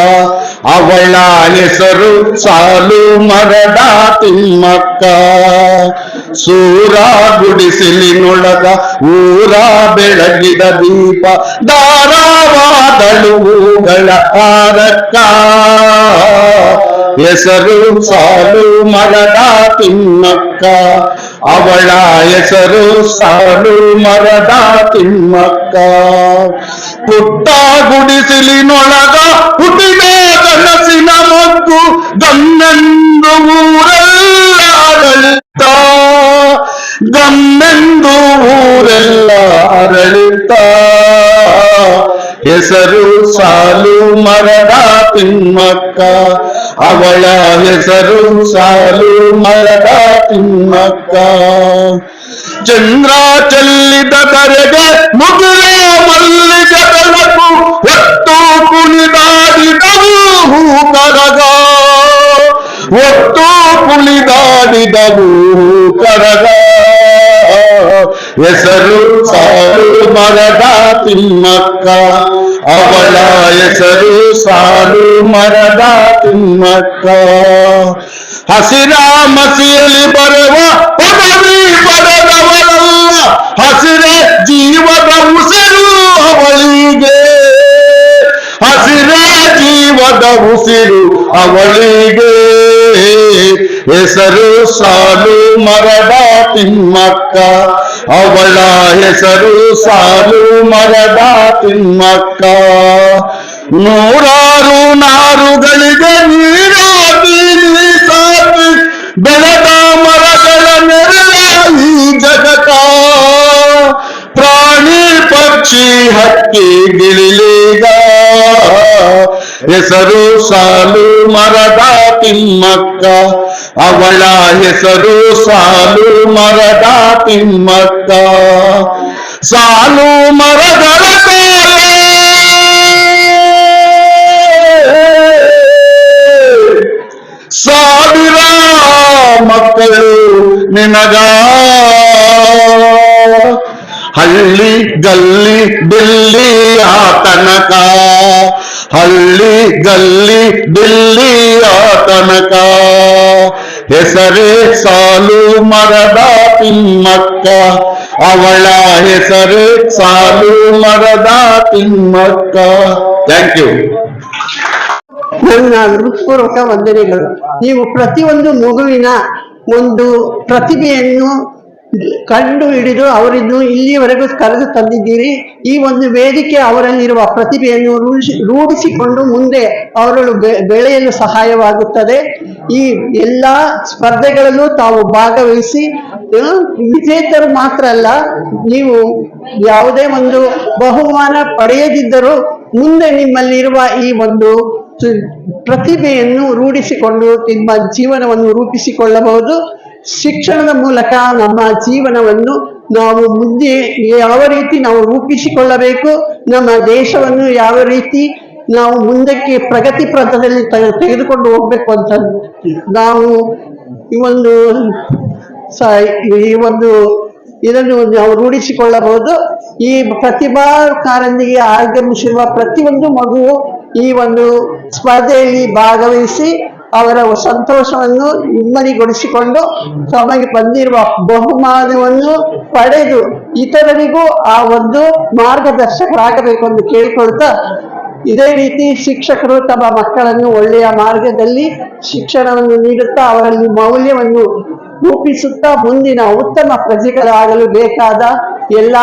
ಅವಳ ಹೆಸರು ಸಾಲು ಮರದ ತಿಮ್ಮಕ್ಕ. ಸೂರ ಗುಡಿಸಿಲಿನೊಳಗ ಊರ ಬೆಳಗಿದ ದೀಪ ದಾರವಾದಳು ಹೂಗಳ ಹಾರಕ್ಕ. ಹೆಸರು ಸಾಲು ಮರದ ತಿಮ್ಮಕ್ಕ, ಅವಳ ಹೆಸರು ಸಾಲು ಮರದ ತಿಮ್ಮಕ್ಕ. ಪುಟ್ಟ ಗುಡಿಸಿಲಿನೊಳಗ ಹುಟ್ಟಿದ ಕನಸಿನ ಮಗ್ಗು ಗಮ್ಮೆಂದು ಊರೆಲ್ಲ ಆಡಳಿತ, ಗಮ್ಮೆಂದು ಊರೆಲ್ಲ ಆಡಳಿತ. ಹೆಸರು ಸಾಲು ಮರದ ತಿಮ್ಮಕ್ಕ, ಅವಳ ಹೆಸರು ಸಾಲು ಮರದ ತಿಮ್ಮಕ್ಕ. ಚಂದ್ರ ಚೆಲ್ಲಿದ ಧರೆಗೆ ಮುಗಿಲ ಮಲ್ಲಿಗೆ ಬೆಳಕು ಒಟ್ಟು ಕುಣಿದಾಡಿದವು ಕರಗ, ಒಟ್ಟು ಕುಣಿದಾಡಿದವು ಕರಗ. ಹೆಸರು ಸಾಲು ಮರದ ತಿಮ್ಮಕ್ಕ, ಅವಳ ಹೆಸರು ಸಾಲು ಮರದ ತಿಮ್ಮಕ್ಕ. ಹಸಿರ ಮಸಿಯಲ್ಲಿ ಬರುವ ಪದವಿ ಪಡೆದವರಲ್ಲ, ಹಸಿರ ಜೀವದ ಉಸಿರು ಅವಳಿಗೆ, ಹಸಿರ ಜೀವದ ಉಸಿರು ಅವಳಿಗೆ. ಹೆಸರು ಸಾಲು ಮರದ ತಿಮ್ಮಕ್ಕ, ಅವಳ ಹೆಸರು ಸಾಲು ಮರದ ತಿಮ್ಮಕ್ಕ. ನೂರಾರು ನಾರುಗಳಿಗೆ ನೀರಾಗಿ ಸಾಕಿ ಬೆಳೆದ ಮರಗಳ ನೆರಳ ಈ ಜಗತ್ತ. ಪ್ರಾಣಿ ಪಕ್ಷಿ ಹಕ್ಕಿ ಗಿಳಿಲಿಗ. ಹೆಸರು ಸಾಲು ಮರದ ತಿಮ್ಮಕ್ಕ, ಅವಳ ಹೆಸರು ಸಾಲು ಮರದ ತಿಮ್ಮಕ್ಕ. ಸಾಲು ಮರಗಳ ಸಾವಿರ ಮಕ್ಕಳು ನಿನಗ. ಹಳ್ಳಿ ಗಲ್ಲಿ ದಿಲ್ಲಿಯ ತನಕ, ಹಳ್ಳಿ ಗಲ್ಲಿ ದಿಲ್ಲಿಯ ತನಕ. ಹೆಸರೇ ಸಾಲು ಮರದ ತಿಮ್ಮಕ್ಕ, ಅವಳ ಹೆಸರೇ ಸಾಲು ಮರದ ತಿಮ್ಮಕ್ಕ. Thank you. ನನ್ನ ಹೃತ್ಪೂರ್ವಕ ವಂದನೆಗಳು. ನೀವು ಪ್ರತಿಯೊಂದು ಮಗುವಿನ ಒಂದು ಪ್ರತಿಭೆಯನ್ನು ಕಂಡು ಹಿಡಿದು ಅವರನ್ನು ಇಲ್ಲಿವರೆಗೂ ಕರೆದು ತಂದಿದ್ದೀರಿ. ಈ ಒಂದು ವೇದಿಕೆ ಅವರಲ್ಲಿರುವ ಪ್ರತಿಭೆಯನ್ನು ರೂಢಿಸಿಕೊಂಡು ಮುಂದೆ ಅವರು ಬೆಳೆಯಲು ಸಹಾಯವಾಗುತ್ತದೆ. ಈ ಎಲ್ಲ ಸ್ಪರ್ಧೆಗಳಲ್ಲೂ ತಾವು ಭಾಗವಹಿಸಿ ವಿಜೇತರು ಮಾತ್ರ ಅಲ್ಲ, ನೀವು ಯಾವುದೇ ಒಂದು ಬಹುಮಾನ ಪಡೆಯದಿದ್ದರೂ ಮುಂದೆ ನಿಮ್ಮಲ್ಲಿರುವ ಈ ಒಂದು ಪ್ರತಿಭೆಯನ್ನು ರೂಢಿಸಿಕೊಂಡು ನಿಮ್ಮ ಜೀವನವನ್ನು ರೂಪಿಸಿಕೊಳ್ಳಬಹುದು. ಶಿಕ್ಷಣದ ಮೂಲಕ ನಮ್ಮ ಜೀವನವನ್ನು ನಾವು ಮುಂದೆ ಯಾವ ರೀತಿ ನಾವು ರೂಪಿಸಿಕೊಳ್ಳಬೇಕು, ನಮ್ಮ ದೇಶವನ್ನು ಯಾವ ರೀತಿ ನಾವು ಮುಂದಕ್ಕೆ ಪ್ರಗತಿ ಪಥದಲ್ಲಿ ತೆಗೆದುಕೊಂಡು ಹೋಗ್ಬೇಕು ಅಂತ ನಾವು ಈ ಒಂದು ಇದನ್ನು ನಾವು ರೂಢಿಸಿಕೊಳ್ಳಬಹುದು. ಈ ಪ್ರತಿಭಾ ಕಾರಂಜಿಗೆ ಆಗಮಿಸಿರುವ ಪ್ರತಿಯೊಂದು ಮಗುವು ಈ ಒಂದು ಸ್ಪರ್ಧೆಯಲ್ಲಿ ಭಾಗವಹಿಸಿ ಅವರ ಸಂತೋಷವನ್ನು ಇಮ್ಮಡಿಗೊಳಿಸಿಕೊಂಡು ತಮಗೆ ಬಂದಿರುವ ಬಹುಮಾನವನ್ನು ಪಡೆದು ಇತರರಿಗೂ ಆ ಒಂದು ಮಾರ್ಗದರ್ಶಕರಾಗಬೇಕು ಎಂದು ಕೇಳಿಕೊಳ್ತಾ, ಇದೇ ರೀತಿ ಶಿಕ್ಷಕರು ತಮ್ಮ ಮಕ್ಕಳನ್ನು ಒಳ್ಳೆಯ ಮಾರ್ಗದಲ್ಲಿ ಶಿಕ್ಷಣವನ್ನು ನೀಡುತ್ತಾ ಅವರಲ್ಲಿ ಮೌಲ್ಯವನ್ನು ರೂಪಿಸುತ್ತಾ ಮುಂದಿನ ಉತ್ತಮ ಪ್ರಜೆಗಳಾಗಲು ಬೇಕಾದ ಎಲ್ಲ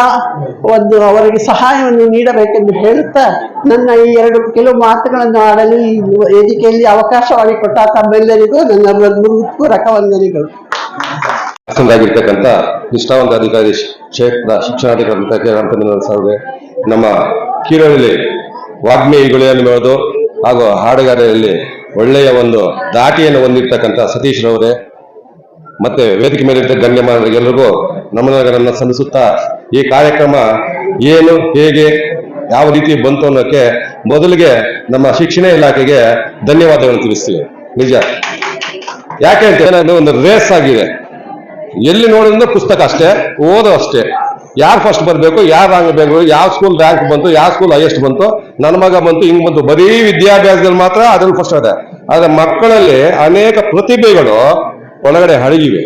ಒಂದು ಅವರಿಗೆ ಸಹಾಯವನ್ನು ನೀಡಬೇಕೆಂದು ಹೇಳುತ್ತಾ ನನ್ನ ಈ ಕೆಲವು ಮಾತುಗಳನ್ನು ಆಡಲು ಈ ವೇದಿಕೆಯಲ್ಲಿ ಅವಕಾಶ ಮಾಡಿಕೊಟ್ಟ ತಮ್ಮೆಲ್ಲರಿಗೂ ನನ್ನ ಹೃತ್ಪೂರ್ವಕ ವಂದನೆಗಳು. ಆಗಿರ್ತಕ್ಕಂಥ ನಿಷ್ಠಾವಂತ ಅಧಿಕಾರಿ ಕ್ಷೇತ್ರ ಶಿಕ್ಷಣಾಧಿಕಾರಿ ನಮ್ಮ ಕೀರಳ್ಳಿ ವಾಗ್ಮಿಗಳಿಯನ್ನು ಹಾಗೂ ಹಾಡುಗಾರರಲ್ಲಿ ಒಳ್ಳೆಯ ಒಂದು ದಾಟಿಯನ್ನು ಹೊಂದಿರತಕ್ಕಂಥ ಸತೀಶ್ ರವರೇ ಮತ್ತೆ ವೇದಿಕೆ ಮೇಲೆ ಗಣ್ಯಮಾನರಿಗೆಲ್ಲರಿಗೂ ನಮನಗಳನ್ನು ಸಲ್ಲಿಸುತ್ತಾ ಈ ಕಾರ್ಯಕ್ರಮ ಏನು ಹೇಗೆ ಯಾವ ರೀತಿ ಬಂತು ಅನ್ನೋಕ್ಕೆ ಮೊದಲಿಗೆ ನಮ್ಮ ಶಿಕ್ಷಣ ಇಲಾಖೆಗೆ ಧನ್ಯವಾದಗಳನ್ನು ತಿಳಿಸ್ತೀವಿ. ನಿಜ, ಯಾಕೆ ಅಂತ ಒಂದು ರೇಸ್ ಆಗಿದೆ. ಎಲ್ಲಿ ನೋಡಿದ್ರೆ ಪುಸ್ತಕ ಅಷ್ಟೇ, ಓದೋ ಅಷ್ಟೇ, ಯಾರು ಫಸ್ಟ್ ಬರಬೇಕು, ಯಾರು ರ್ಯಾಂಕ್ ಬೇಕು, ಯಾವ ಸ್ಕೂಲ್ ರ್ಯಾಂಕ್ ಬಂತು, ಯಾವ ಸ್ಕೂಲ್ ಹೈಯೆಸ್ಟ್ ಬಂತು, ನನ್ನ ಮಗ ಬಂತು, ಹಿಂಗ್ ಬಂತು. ಬರೀ ವಿದ್ಯಾಭ್ಯಾಸದಲ್ಲಿ ಮಾತ್ರ ಅದ್ರಲ್ಲಿ ಫಸ್ಟ್ ಇದೆ. ಆದ್ರೆ ಮಕ್ಕಳಲ್ಲಿ ಅನೇಕ ಪ್ರತಿಭೆಗಳು ಒಳಗಡೆ ಅಡಗಿವೆ.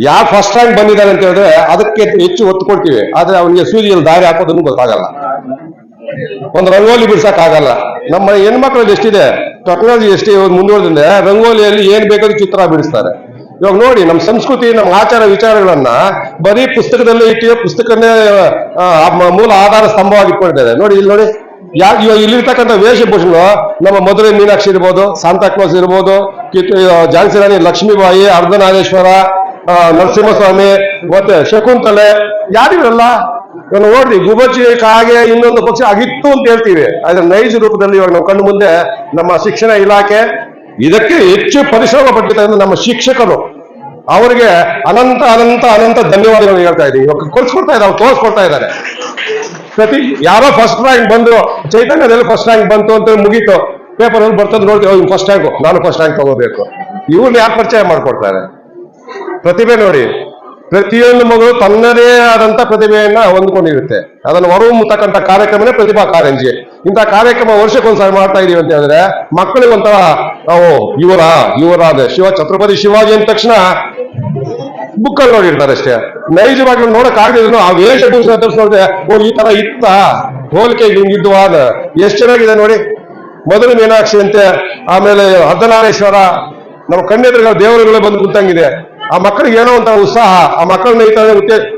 ಯಾರು ಫಸ್ಟ್ ರ್ಯಾಂಕ್ ಬಂದಿದ್ದಾರೆ ಅಂತ ಹೇಳಿದ್ರೆ ಅದಕ್ಕೆ ಹೆಚ್ಚು ಒತ್ತು ಕೊಡ್ತೀವಿ. ಆದ್ರೆ ಅವನಿಗೆ ಸೂಜಿಯಲ್ಲಿ ದಾರಿ ಹಾಕೋದನ್ನು ಗೊತ್ತಾಗಲ್ಲ, ಒಂದು ರಂಗೋಲಿ ಬಿಡ್ಸಕ್ ಆಗಲ್ಲ. ನಮ್ಮ ಹೆಣ್ಮಕ್ಳಲ್ಲಿ ಎಷ್ಟಿದೆ ಟೆಕ್ನಾಲಜಿ, ಎಷ್ಟು ಮುಂದುವರೆದಿದೆ. ರಂಗೋಲಿಯಲ್ಲಿ ಏನ್ ಬೇಕಾದ್ರೂ ಚಿತ್ರ ಬಿಡಿಸ್ತಾರೆ. ಇವಾಗ ನೋಡಿ, ನಮ್ಮ ಸಂಸ್ಕೃತಿ, ನಮ್ಮ ಆಚಾರ ವಿಚಾರಗಳನ್ನ ಬರೀ ಪುಸ್ತಕದಲ್ಲೇ ಇಟ್ಟಿವೆ, ಪುಸ್ತಕನೇ ಮೂಲ ಆಧಾರ ಸ್ತಂಭವಾಗಿ ಇಟ್ಕೊಂಡಿದ್ದಾರೆ. ನೋಡಿ ಇಲ್ಲಿ ನೋಡಿ, ಇವಾಗ ಇಲ್ಲಿರ್ತಕ್ಕಂಥ ವೇಷಭೂಷಣಗಳು ನಮ್ಮ ಮಧುರೈ ಮೀನಾಕ್ಷಿ ಇರ್ಬೋದು, ಸಾಂತಾಕ್ಲಾಸ್ ಇರ್ಬೋದು, ಝಾನ್ಸಿ ರಾಣಿ ಲಕ್ಷ್ಮೀಬಾಯಿ, ಅರ್ಧನಾರೇಶ್ವರ, ನರಸಿಂಹಸ್ವಾಮಿ, ಮತ್ತೆ ಶಕುಂತಲೆ, ಯಾರಿರಲ್ಲ ಇವಾಗ ನೋಡ್ರಿ. ಗುಬ್ಬಚ್ಚಿ, ಕಾಗೆ, ಇನ್ನೊಂದು ಪಕ್ಷಿ ಆಗಿತ್ತು ಅಂತ ಹೇಳ್ತೀವಿ. ಆದ್ರೆ ನೈಜ ರೂಪದಲ್ಲಿ ಇವಾಗ ನಾವು ಕಣ್ಣು ಮುಂದೆ ನಮ್ಮ ಶಿಕ್ಷಣ ಇಲಾಖೆ ಇದಕ್ಕೆ ಹೆಚ್ಚು ಪರಿಶ್ರಮ ಪಟ್ಟಿದ್ದಾರೆ. ನಮ್ಮ ಶಿಕ್ಷಕರು ಅವರಿಗೆ ಅನಂತ ಅನಂತ ಅನಂತ ಧನ್ಯವಾದಗಳು ಹೇಳ್ತಾ ಇದ್ದೀವಿ. ಇವಾಗ ಕೊಡ್ಸ್ಕೊಡ್ತಾ ಇದ್ದಾರೆ, ತೋರಿಸ್ಕೊಡ್ತಾ ಇದ್ದಾರೆ. ಪ್ರತಿ ಯಾರೋ ಫಸ್ಟ್ ರ್ಯಾಂಕ್ ಬಂದ್ರು, ಚೈತನ್ಯದಲ್ಲಿ ಫಸ್ಟ್ ರ್ಯಾಂಕ್ ಬಂತು ಅಂತ ಮುಗೀತು, ಪೇಪರ್ ಅಲ್ಲಿ ಬರ್ತದೆ ನೋಡ್ತೀವಿ, ಫಸ್ಟ್ ರ್ಯಾಂಕ್, ನಾನು ಫಸ್ಟ್ ರ್ಯಾಂಕ್ ತಗೋಬೇಕು. ಇವ್ರನ್ನ ಯಾರು ಪರಿಚಯ ಮಾಡ್ಕೊಡ್ತಾರೆ? ಪ್ರತಿಭೆ ನೋಡಿ, ಪ್ರತಿಯೊಂದು ಮಗಳು ತನ್ನದೇ ಆದಂತ ಪ್ರತಿಭೆಯನ್ನ ಹೊಂದ್ಕೊಂಡಿರುತ್ತೆ. ಅದನ್ನು ಹೊರಹೊಮ್ಮತಕ್ಕಂಥ ಕಾರ್ಯಕ್ರಮನೇ ಪ್ರತಿಭಾ ಕಾರಂಜಿ. ಇಂಥ ಕಾರ್ಯಕ್ರಮ ವರ್ಷಕ್ಕೊಂದ್ಸಾರಿ ಮಾಡ್ತಾ ಇದೀವಿ ಅಂತ ಹೇಳಿದ್ರೆ ಮಕ್ಕಳಿಗೆ ಒಂಥರ ಇವರ ಛತ್ರಪತಿ ಶಿವಾಜಿ ಅಂದ ತಕ್ಷಣ ಬುಕ್ಕಲ್ಲಿ ನೋಡಿರ್ತಾರೆ ಅಷ್ಟೇ. ನೈಜವಾಗಿ ನೋಡಕ್ ಆಗದಿದ್ರು ಆ ವೇಷಭೂಷಣ ತರಿಸ್ಕೊಂಡ್ರೆ ಈ ತರ ಇತ್ತ ಹೋಲಿಕೆ ಹಿಂಗಿದ್ದು ಆದ ಎಷ್ಟು ಚೆನ್ನಾಗಿದೆ ನೋಡಿ. ಮಧುರೈ ಮೀನಾಕ್ಷಿ ಅಂತೆ, ಆಮೇಲೆ ಅರ್ಧನಾರೇಶ್ವರ, ನಮ್ಮ ಕಣ್ಣೆದುರುಗಳ ದೇವರುಗಳೇ ಬಂದು ಕೂತಂಗಿದೆ. ಆ ಮಕ್ಕಳಿಗೆ ಏನೋ ಒಂಥರ ಉತ್ಸಾಹ. ಆ ಮಕ್ಕಳನ್ನ ಈ ತರ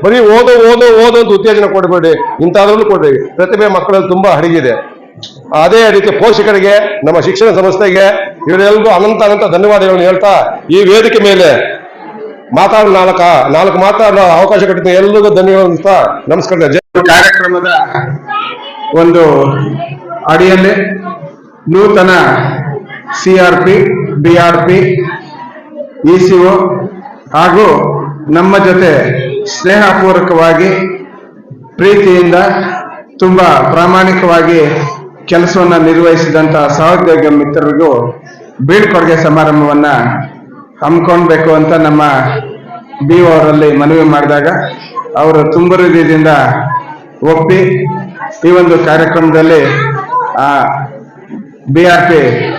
ಬರೀ ಓದೋ ಅಂತ ಉತ್ತೇಜನ ಕೊಡಬೇಡಿ, ಇಂಥದ್ರಲ್ಲೂ ಕೊಡ್ರಿ. ಪ್ರತಿಭೆ ಮಕ್ಕಳಲ್ಲಿ ತುಂಬಾ ಅಡಗಿದೆ. ಅದೇ ರೀತಿ ಪೋಷಕರಿಗೆ, ನಮ್ಮ ಶಿಕ್ಷಣ ಸಂಸ್ಥೆಗೆ, ಇವರೆಲ್ಲರಿಗೂ ಅನಂತ ಅನಂತ ಧನ್ಯವಾದಗಳನ್ನು ಹೇಳ್ತಾ ಈ ವೇದಿಕೆ ಮೇಲೆ ಮಾತಾಡೋ ನಾಲ್ಕು ಮಾತಾಡೋ ಅವಕಾಶ ಕೊಟ್ಟಿದ್ದ ಎಲ್ಲರಿಗೂ ಧನ್ಯವಾದ. ನಮಸ್ಕಾರ. ಕಾರ್ಯಕ್ರಮದ ಒಂದು ಅಡಿಯಲ್ಲಿ ನೂತನ CRP, BRP, ECO ಹಾಗೂ ನಮ್ಮ ಜೊತೆ ಸ್ನೇಹಪೂರ್ವಕವಾಗಿ, ಪ್ರೀತಿಯಿಂದ, ತುಂಬಾ ಪ್ರಾಮಾಣಿಕವಾಗಿ ಕೆಲಸವನ್ನ ನಿರ್ವಹಿಸಿದಂತ ಸಹೋದ್ಯೋಗಿ ಮಿತ್ರರಿಗೂ ಬೀಳ್ಕೊಡುಗೆ ಸಮಾರಂಭವನ್ನ ಹಮ್ಮಿಕೊಳ್ಬೇಕು ಅಂತ ನಮ್ಮ BO ಅವರಲ್ಲಿ ಮನವಿ ಮಾಡಿದಾಗ ಅವರು ತುಂಬ ಹೃದಯದಿಂದ ಒಪ್ಪಿ ಈ ಒಂದು ಕಾರ್ಯಕ್ರಮದಲ್ಲಿ BRP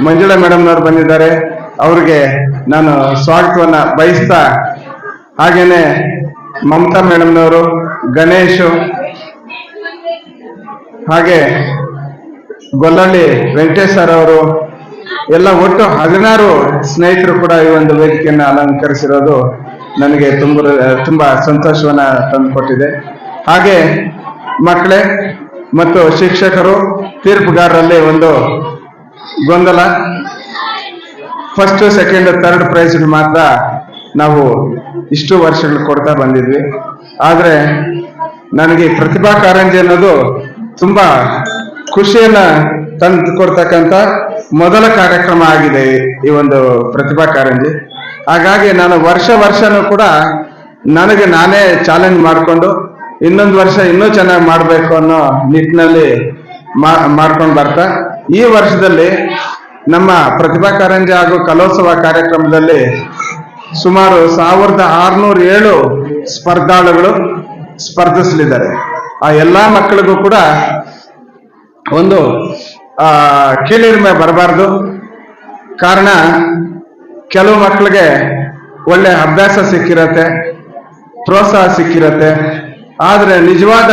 ಮಂಜುಳಾ ಮೇಡಮ್ನವ್ರು ಬಂದಿದ್ದಾರೆ. ಅವ್ರಿಗೆ ನಾನು ಸ್ವಾಗತವನ್ನ ಬಯಸ್ತಾ, ಹಾಗೇನೆ ಮಮತಾ ಮೇಡಮ್ನವರು, ಗಣೇಶ್, ಹಾಗೆ ಗೊಲ್ಲಳ್ಳಿ ವೆಂಕಟೇಶ್ ಸರ್ ಅವರು ಎಲ್ಲ ಒಟ್ಟು 16 ಸ್ನೇಹಿತರು ಕೂಡ ಈ ಒಂದು ವೇದಿಕೆಯನ್ನು ಅಲಂಕರಿಸಿರೋದು ನನಗೆ ತುಂಬಾ ಸಂತೋಷವನ್ನ ತಂದುಕೊಟ್ಟಿದೆ. ಹಾಗೆ ಮಕ್ಕಳೇ ಮತ್ತು ಶಿಕ್ಷಕರು, ತೀರ್ಪುಗಾರರಲ್ಲಿ ಒಂದು ಗೊಂದಲ. ಫಸ್ಟ್, ಸೆಕೆಂಡ್, ಥರ್ಡ್ ಪ್ರೈಸ್ ಮಾತ್ರ ನಾವು ಇಷ್ಟು ವರ್ಷಗಳು ಕೊಡ್ತಾ ಬಂದಿದ್ವಿ. ಆದ್ರೆ ನನಗೆ ಪ್ರತಿಭಾ ಕಾರಂಜಿ ಅನ್ನೋದು ತುಂಬಾ ಖುಷಿಯನ್ನ ತಂದು ಕೊಡ್ತಕ್ಕಂಥ ಮೊದಲ ಕಾರ್ಯಕ್ರಮ ಆಗಿದೆ ಈ ಒಂದು ಪ್ರತಿಭಾ ಕಾರಂಜಿ. ಹಾಗಾಗಿ ನಾನು ವರ್ಷನೂ ಕೂಡ ನನಗೆ ನಾನೇ ಚಾಲೆಂಜ್ ಮಾಡಿಕೊಂಡು ಇನ್ನೊಂದು ವರ್ಷ ಇನ್ನೂ ಚೆನ್ನಾಗಿ ಮಾಡಬೇಕು ಅನ್ನೋ ನಿಟ್ಟಿನಲ್ಲಿ ಮಾಡ್ಕೊಂಡು ಬರ್ತಾ, ಈ ವರ್ಷದಲ್ಲಿ ನಮ್ಮ ಪ್ರತಿಭಾ ಕಾರಂಜಿ ಹಾಗೂ ಕಲೋತ್ಸವ ಕಾರ್ಯಕ್ರಮದಲ್ಲಿ ಸುಮಾರು 1607 ಸ್ಪರ್ಧಾಳುಗಳು ಸ್ಪರ್ಧಿಸಲಿದ್ದಾರೆ. ಆ ಎಲ್ಲಾ ಮಕ್ಕಳಿಗೂ ಕೂಡ ಒಂದು ಕೀಳಿರಿಮೆ ಬರಬಾರ್ದು. ಕಾರಣ, ಕೆಲವು ಮಕ್ಕಳಿಗೆ ಒಳ್ಳೆ ಅಭ್ಯಾಸ ಸಿಕ್ಕಿರತ್ತೆ, ಪ್ರೋತ್ಸಾಹ ಸಿಕ್ಕಿರತ್ತೆ. ಆದ್ರೆ ನಿಜವಾದ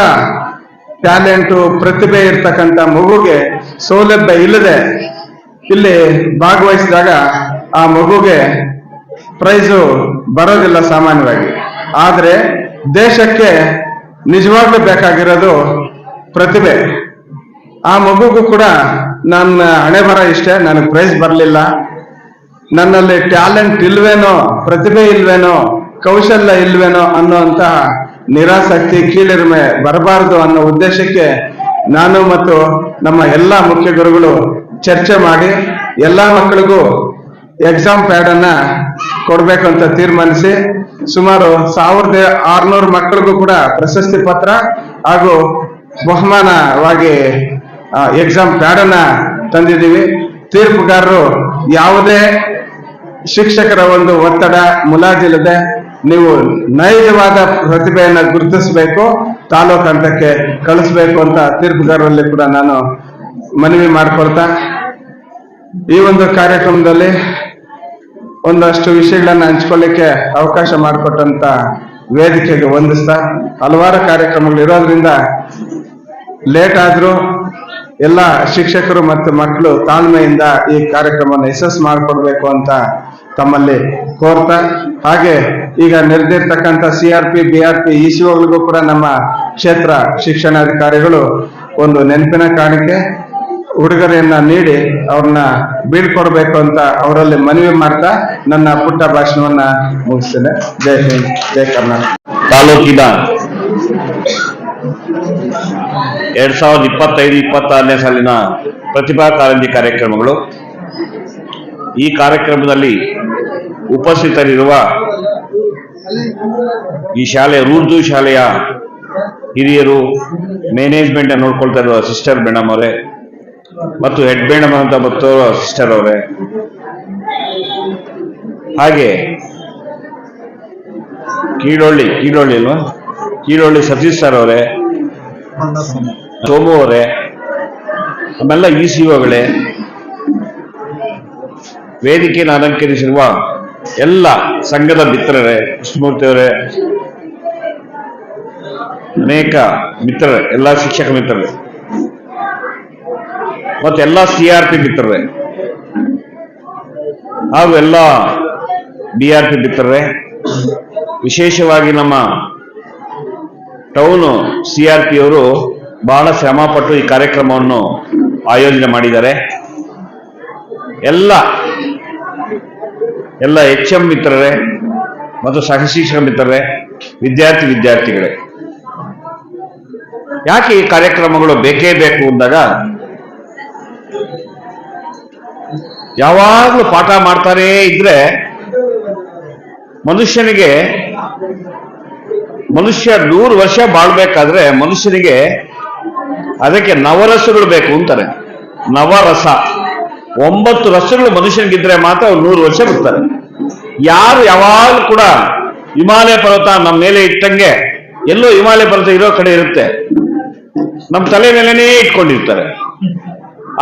ಟ್ಯಾಲೆಂಟು, ಪ್ರತಿಭೆ ಇರ್ತಕ್ಕಂಥ ಮಗುಗೆ ಸೌಲಭ್ಯ ಇಲ್ಲದೆ ಇಲ್ಲಿ ಭಾಗವಹಿಸಿದಾಗ ಆ ಮಗುಗೆ ಪ್ರೈಸು ಬರೋದಿಲ್ಲ ಸಾಮಾನ್ಯವಾಗಿ. ಆದ್ರೆ ದೇಶಕ್ಕೆ ನಿಜವಾಗ್ಲೂ ಬೇಕಾಗಿರೋದು ಪ್ರತಿಭೆ. ಆ ಮಗುಗೂ ಕೂಡ ನನ್ನ ಹಣೆ ಬರ ಇಷ್ಟೇ, ನನಗೆ ಪ್ರೈಸ್ ಬರಲಿಲ್ಲ, ನನ್ನಲ್ಲಿ ಟ್ಯಾಲೆಂಟ್ ಇಲ್ವೇನೋ, ಪ್ರತಿಭೆ ಇಲ್ವೇನೋ, ಕೌಶಲ್ಯ ಇಲ್ವೇನೋ ಅನ್ನೋಂತಹ ನಿರಾಸಕ್ತಿ, ಕೀಳಿರಿಮೆ ಬರಬಾರದು ಅನ್ನೋ ಉದ್ದೇಶಕ್ಕೆ ನಾನು ಮತ್ತು ನಮ್ಮ ಎಲ್ಲ ಮುಖ್ಯ ಗುರುಗಳು ಚರ್ಚೆ ಮಾಡಿ ಎಲ್ಲಾ ಮಕ್ಕಳಿಗೂ ಎಕ್ಸಾಮ್ ಪ್ಯಾಡ್ ಅನ್ನ ಕೊಡ್ಬೇಕು ಅಂತ ತೀರ್ಮಾನಿಸಿ ಸುಮಾರು 1600 ಮಕ್ಕಳಿಗೂ ಕೂಡ ಪ್ರಶಸ್ತಿ ಪತ್ರ ಹಾಗೂ ಬಹುಮಾನವಾಗಿ ಎಕ್ಸಾಮ್ ಪ್ಯಾಡ್ ಅನ್ನ ತಂದಿದ್ದೀವಿ. ತೀರ್ಪುಗಾರರು ಯಾವುದೇ ಶಿಕ್ಷಕರ ಒಂದು ಒತ್ತಡ, ಮುಲಾಜಿಲ್ಲದೆ ನೀವು ನೈಜವಾದ ಪ್ರತಿಭೆಯನ್ನು ಗುರುತಿಸಬೇಕು, ತಾಲೂಕು ಹಂತಕ್ಕೆ ಕಳಿಸ್ಬೇಕು ಅಂತ ತೀರ್ಪುಗಾರರಲ್ಲಿ ಕೂಡ ನಾನು ಮನವಿ ಮಾಡಿಕೊಳ್ತಾ ಈ ಒಂದು ಕಾರ್ಯಕ್ರಮದಲ್ಲಿ ಒಂದಷ್ಟು ವಿಷಯಗಳನ್ನ ಹಂಚ್ಕೊಳ್ಳಿಕ್ಕೆ ಅವಕಾಶ ಮಾಡಿಕೊಟ್ಟಂತ ವೇದಿಕೆಗೆ ವಂದಿಸ್ತಾ, ಹಲವಾರು ಕಾರ್ಯಕ್ರಮಗಳು ಇರೋದ್ರಿಂದ ಲೇಟ್ ಆದ್ರೂ ಎಲ್ಲ ಶಿಕ್ಷಕರು ಮತ್ತು ಮಕ್ಕಳು ತಾಳ್ಮೆಯಿಂದ ಈ ಕಾರ್ಯಕ್ರಮವನ್ನು ಯಶಸ್ಸು ಮಾಡಿಕೊಡ್ಬೇಕು ಅಂತ ತಮ್ಮಲ್ಲಿ ಕೋರ್ತಾ, ಹಾಗೆ ಈಗ ನೆರೆದಿರ್ತಕ್ಕಂಥ CRP BRP ECOಗಳಿಗೂ ಕೂಡ ನಮ್ಮ ಕ್ಷೇತ್ರ ಶಿಕ್ಷಣಾಧಿಕಾರಿಗಳು ಒಂದು ನೆನಪಿನ ಕಾಣಿಕೆ ಉಡುಗೊರೆಯನ್ನ ನೀಡಿ ಅವ್ರನ್ನ ಬೀಳ್ಕೊಡ್ಬೇಕು ಅಂತ ಅವರಲ್ಲಿ ಮನವಿ ಮಾಡ್ತಾ ನನ್ನ ಪುಟ್ಟ ಭಾಷಣವನ್ನ ಮುಗಿಸ್ತೇನೆ. ಜೈ ಹಿಂದ್, ಜೈ ಕರ್ನಾಟಕ. ತಾಲೂಕಿನ 2025-26ನೇ ಸಾಲಿನ ಪ್ರತಿಭಾ ಕಾರಂಜಿ ಕಾರ್ಯಕ್ರಮಗಳು. ಈ ಕಾರ್ಯಕ್ರಮದಲ್ಲಿ ಉಪಸ್ಥಿತರಿರುವ ಈ ಶಾಲೆಯ ಉರ್ದು ಶಾಲೆಯ ಹಿರಿಯರು, ಮ್ಯಾನೇಜ್ಮೆಂಟ್ ನೋಡ್ಕೊಳ್ತಾ ಇರುವ ಸಿಸ್ಟರ್ ಮೇಡಮ್ ಅವರೇ ಮತ್ತು ಹೆಡ್ ಮೇಡಮ್ ಅಂತ ಮತ್ತು ಸಿಸ್ಟರ್ ಅವರೇ, ಹಾಗೆ ಕೀಡೊಳ್ಳಿ ಅಲ್ವಾ, ಕೀಡೊಳ್ಳಿ ಸತೀಶ್ ಸರ್ ಅವರೇ, ಸೋಮು ಅವರೇ, ಆಮೆಲ್ಲ ECOಗಳೇ, ವೇದಿಕೆಯನ್ನು ಅಲಂಕರಿಸಿರುವ ಎಲ್ಲ ಸಂಘದ ಮಿತ್ರರೇ, ಕೃಷ್ಣಮೂರ್ತಿ ಅವರೇ, ಅನೇಕ ಮಿತ್ರರೇ, ಎಲ್ಲ ಶಿಕ್ಷಕ ಮಿತ್ರರೇ ಮತ್ತೆಲ್ಲ CRP ಮಿತ್ರರೇ ಹಾಗೂ ಎಲ್ಲ BRP ಮಿತ್ರರೇ, ವಿಶೇಷವಾಗಿ ನಮ್ಮ ಟೌನ್ CRP ಅವರು ಬಹಳ ಶ್ರಮಪಟ್ಟು ಈ ಕಾರ್ಯಕ್ರಮವನ್ನು ಆಯೋಜನೆ ಮಾಡಿದ್ದಾರೆ. ಎಲ್ಲ HM ಮಿತ್ರರೇ ಮತ್ತು ಸಹಶಿಕ್ಷಕ ಮಿತ್ರರೇ, ವಿದ್ಯಾರ್ಥಿಗಳೇ, ಯಾಕೆ ಈ ಕಾರ್ಯಕ್ರಮಗಳು ಬೇಕೇ ಬೇಕು ಅಂದಾಗ, ಯಾವಾಗಲೂ ಪಾಠ ಮಾಡ್ತಾನೇ ಇದ್ರೆ ಮನುಷ್ಯ 100 ವರ್ಷ ಬಾಳ್ಬೇಕಾದ್ರೆ ಮನುಷ್ಯನಿಗೆ ಅದಕ್ಕೆ ನವರಸಗಳು ಬೇಕು ಅಂತಾರೆ. ನವರಸ 9 ರಸಗಳು ಮನುಷ್ಯನಿಗಿದ್ರೆ ಮಾತ್ರ ಅವ್ರು 100 ವರ್ಷ ಬರ್ತಾರೆ. ಯಾರು ಯಾವಾಗಲೂ ಕೂಡ ಹಿಮಾಲಯ ಪರ್ವತ ನಮ್ಮ ಮೇಲೆ ಇಟ್ಟಂಗೆ, ಎಲ್ಲೋ ಹಿಮಾಲಯ ಪರ್ವತ ಇರೋ ಕಡೆ ಇರುತ್ತೆ, ನಮ್ಮ ತಲೆ ಮೇಲೇನೇ ಇಟ್ಕೊಂಡಿರ್ತಾರೆ.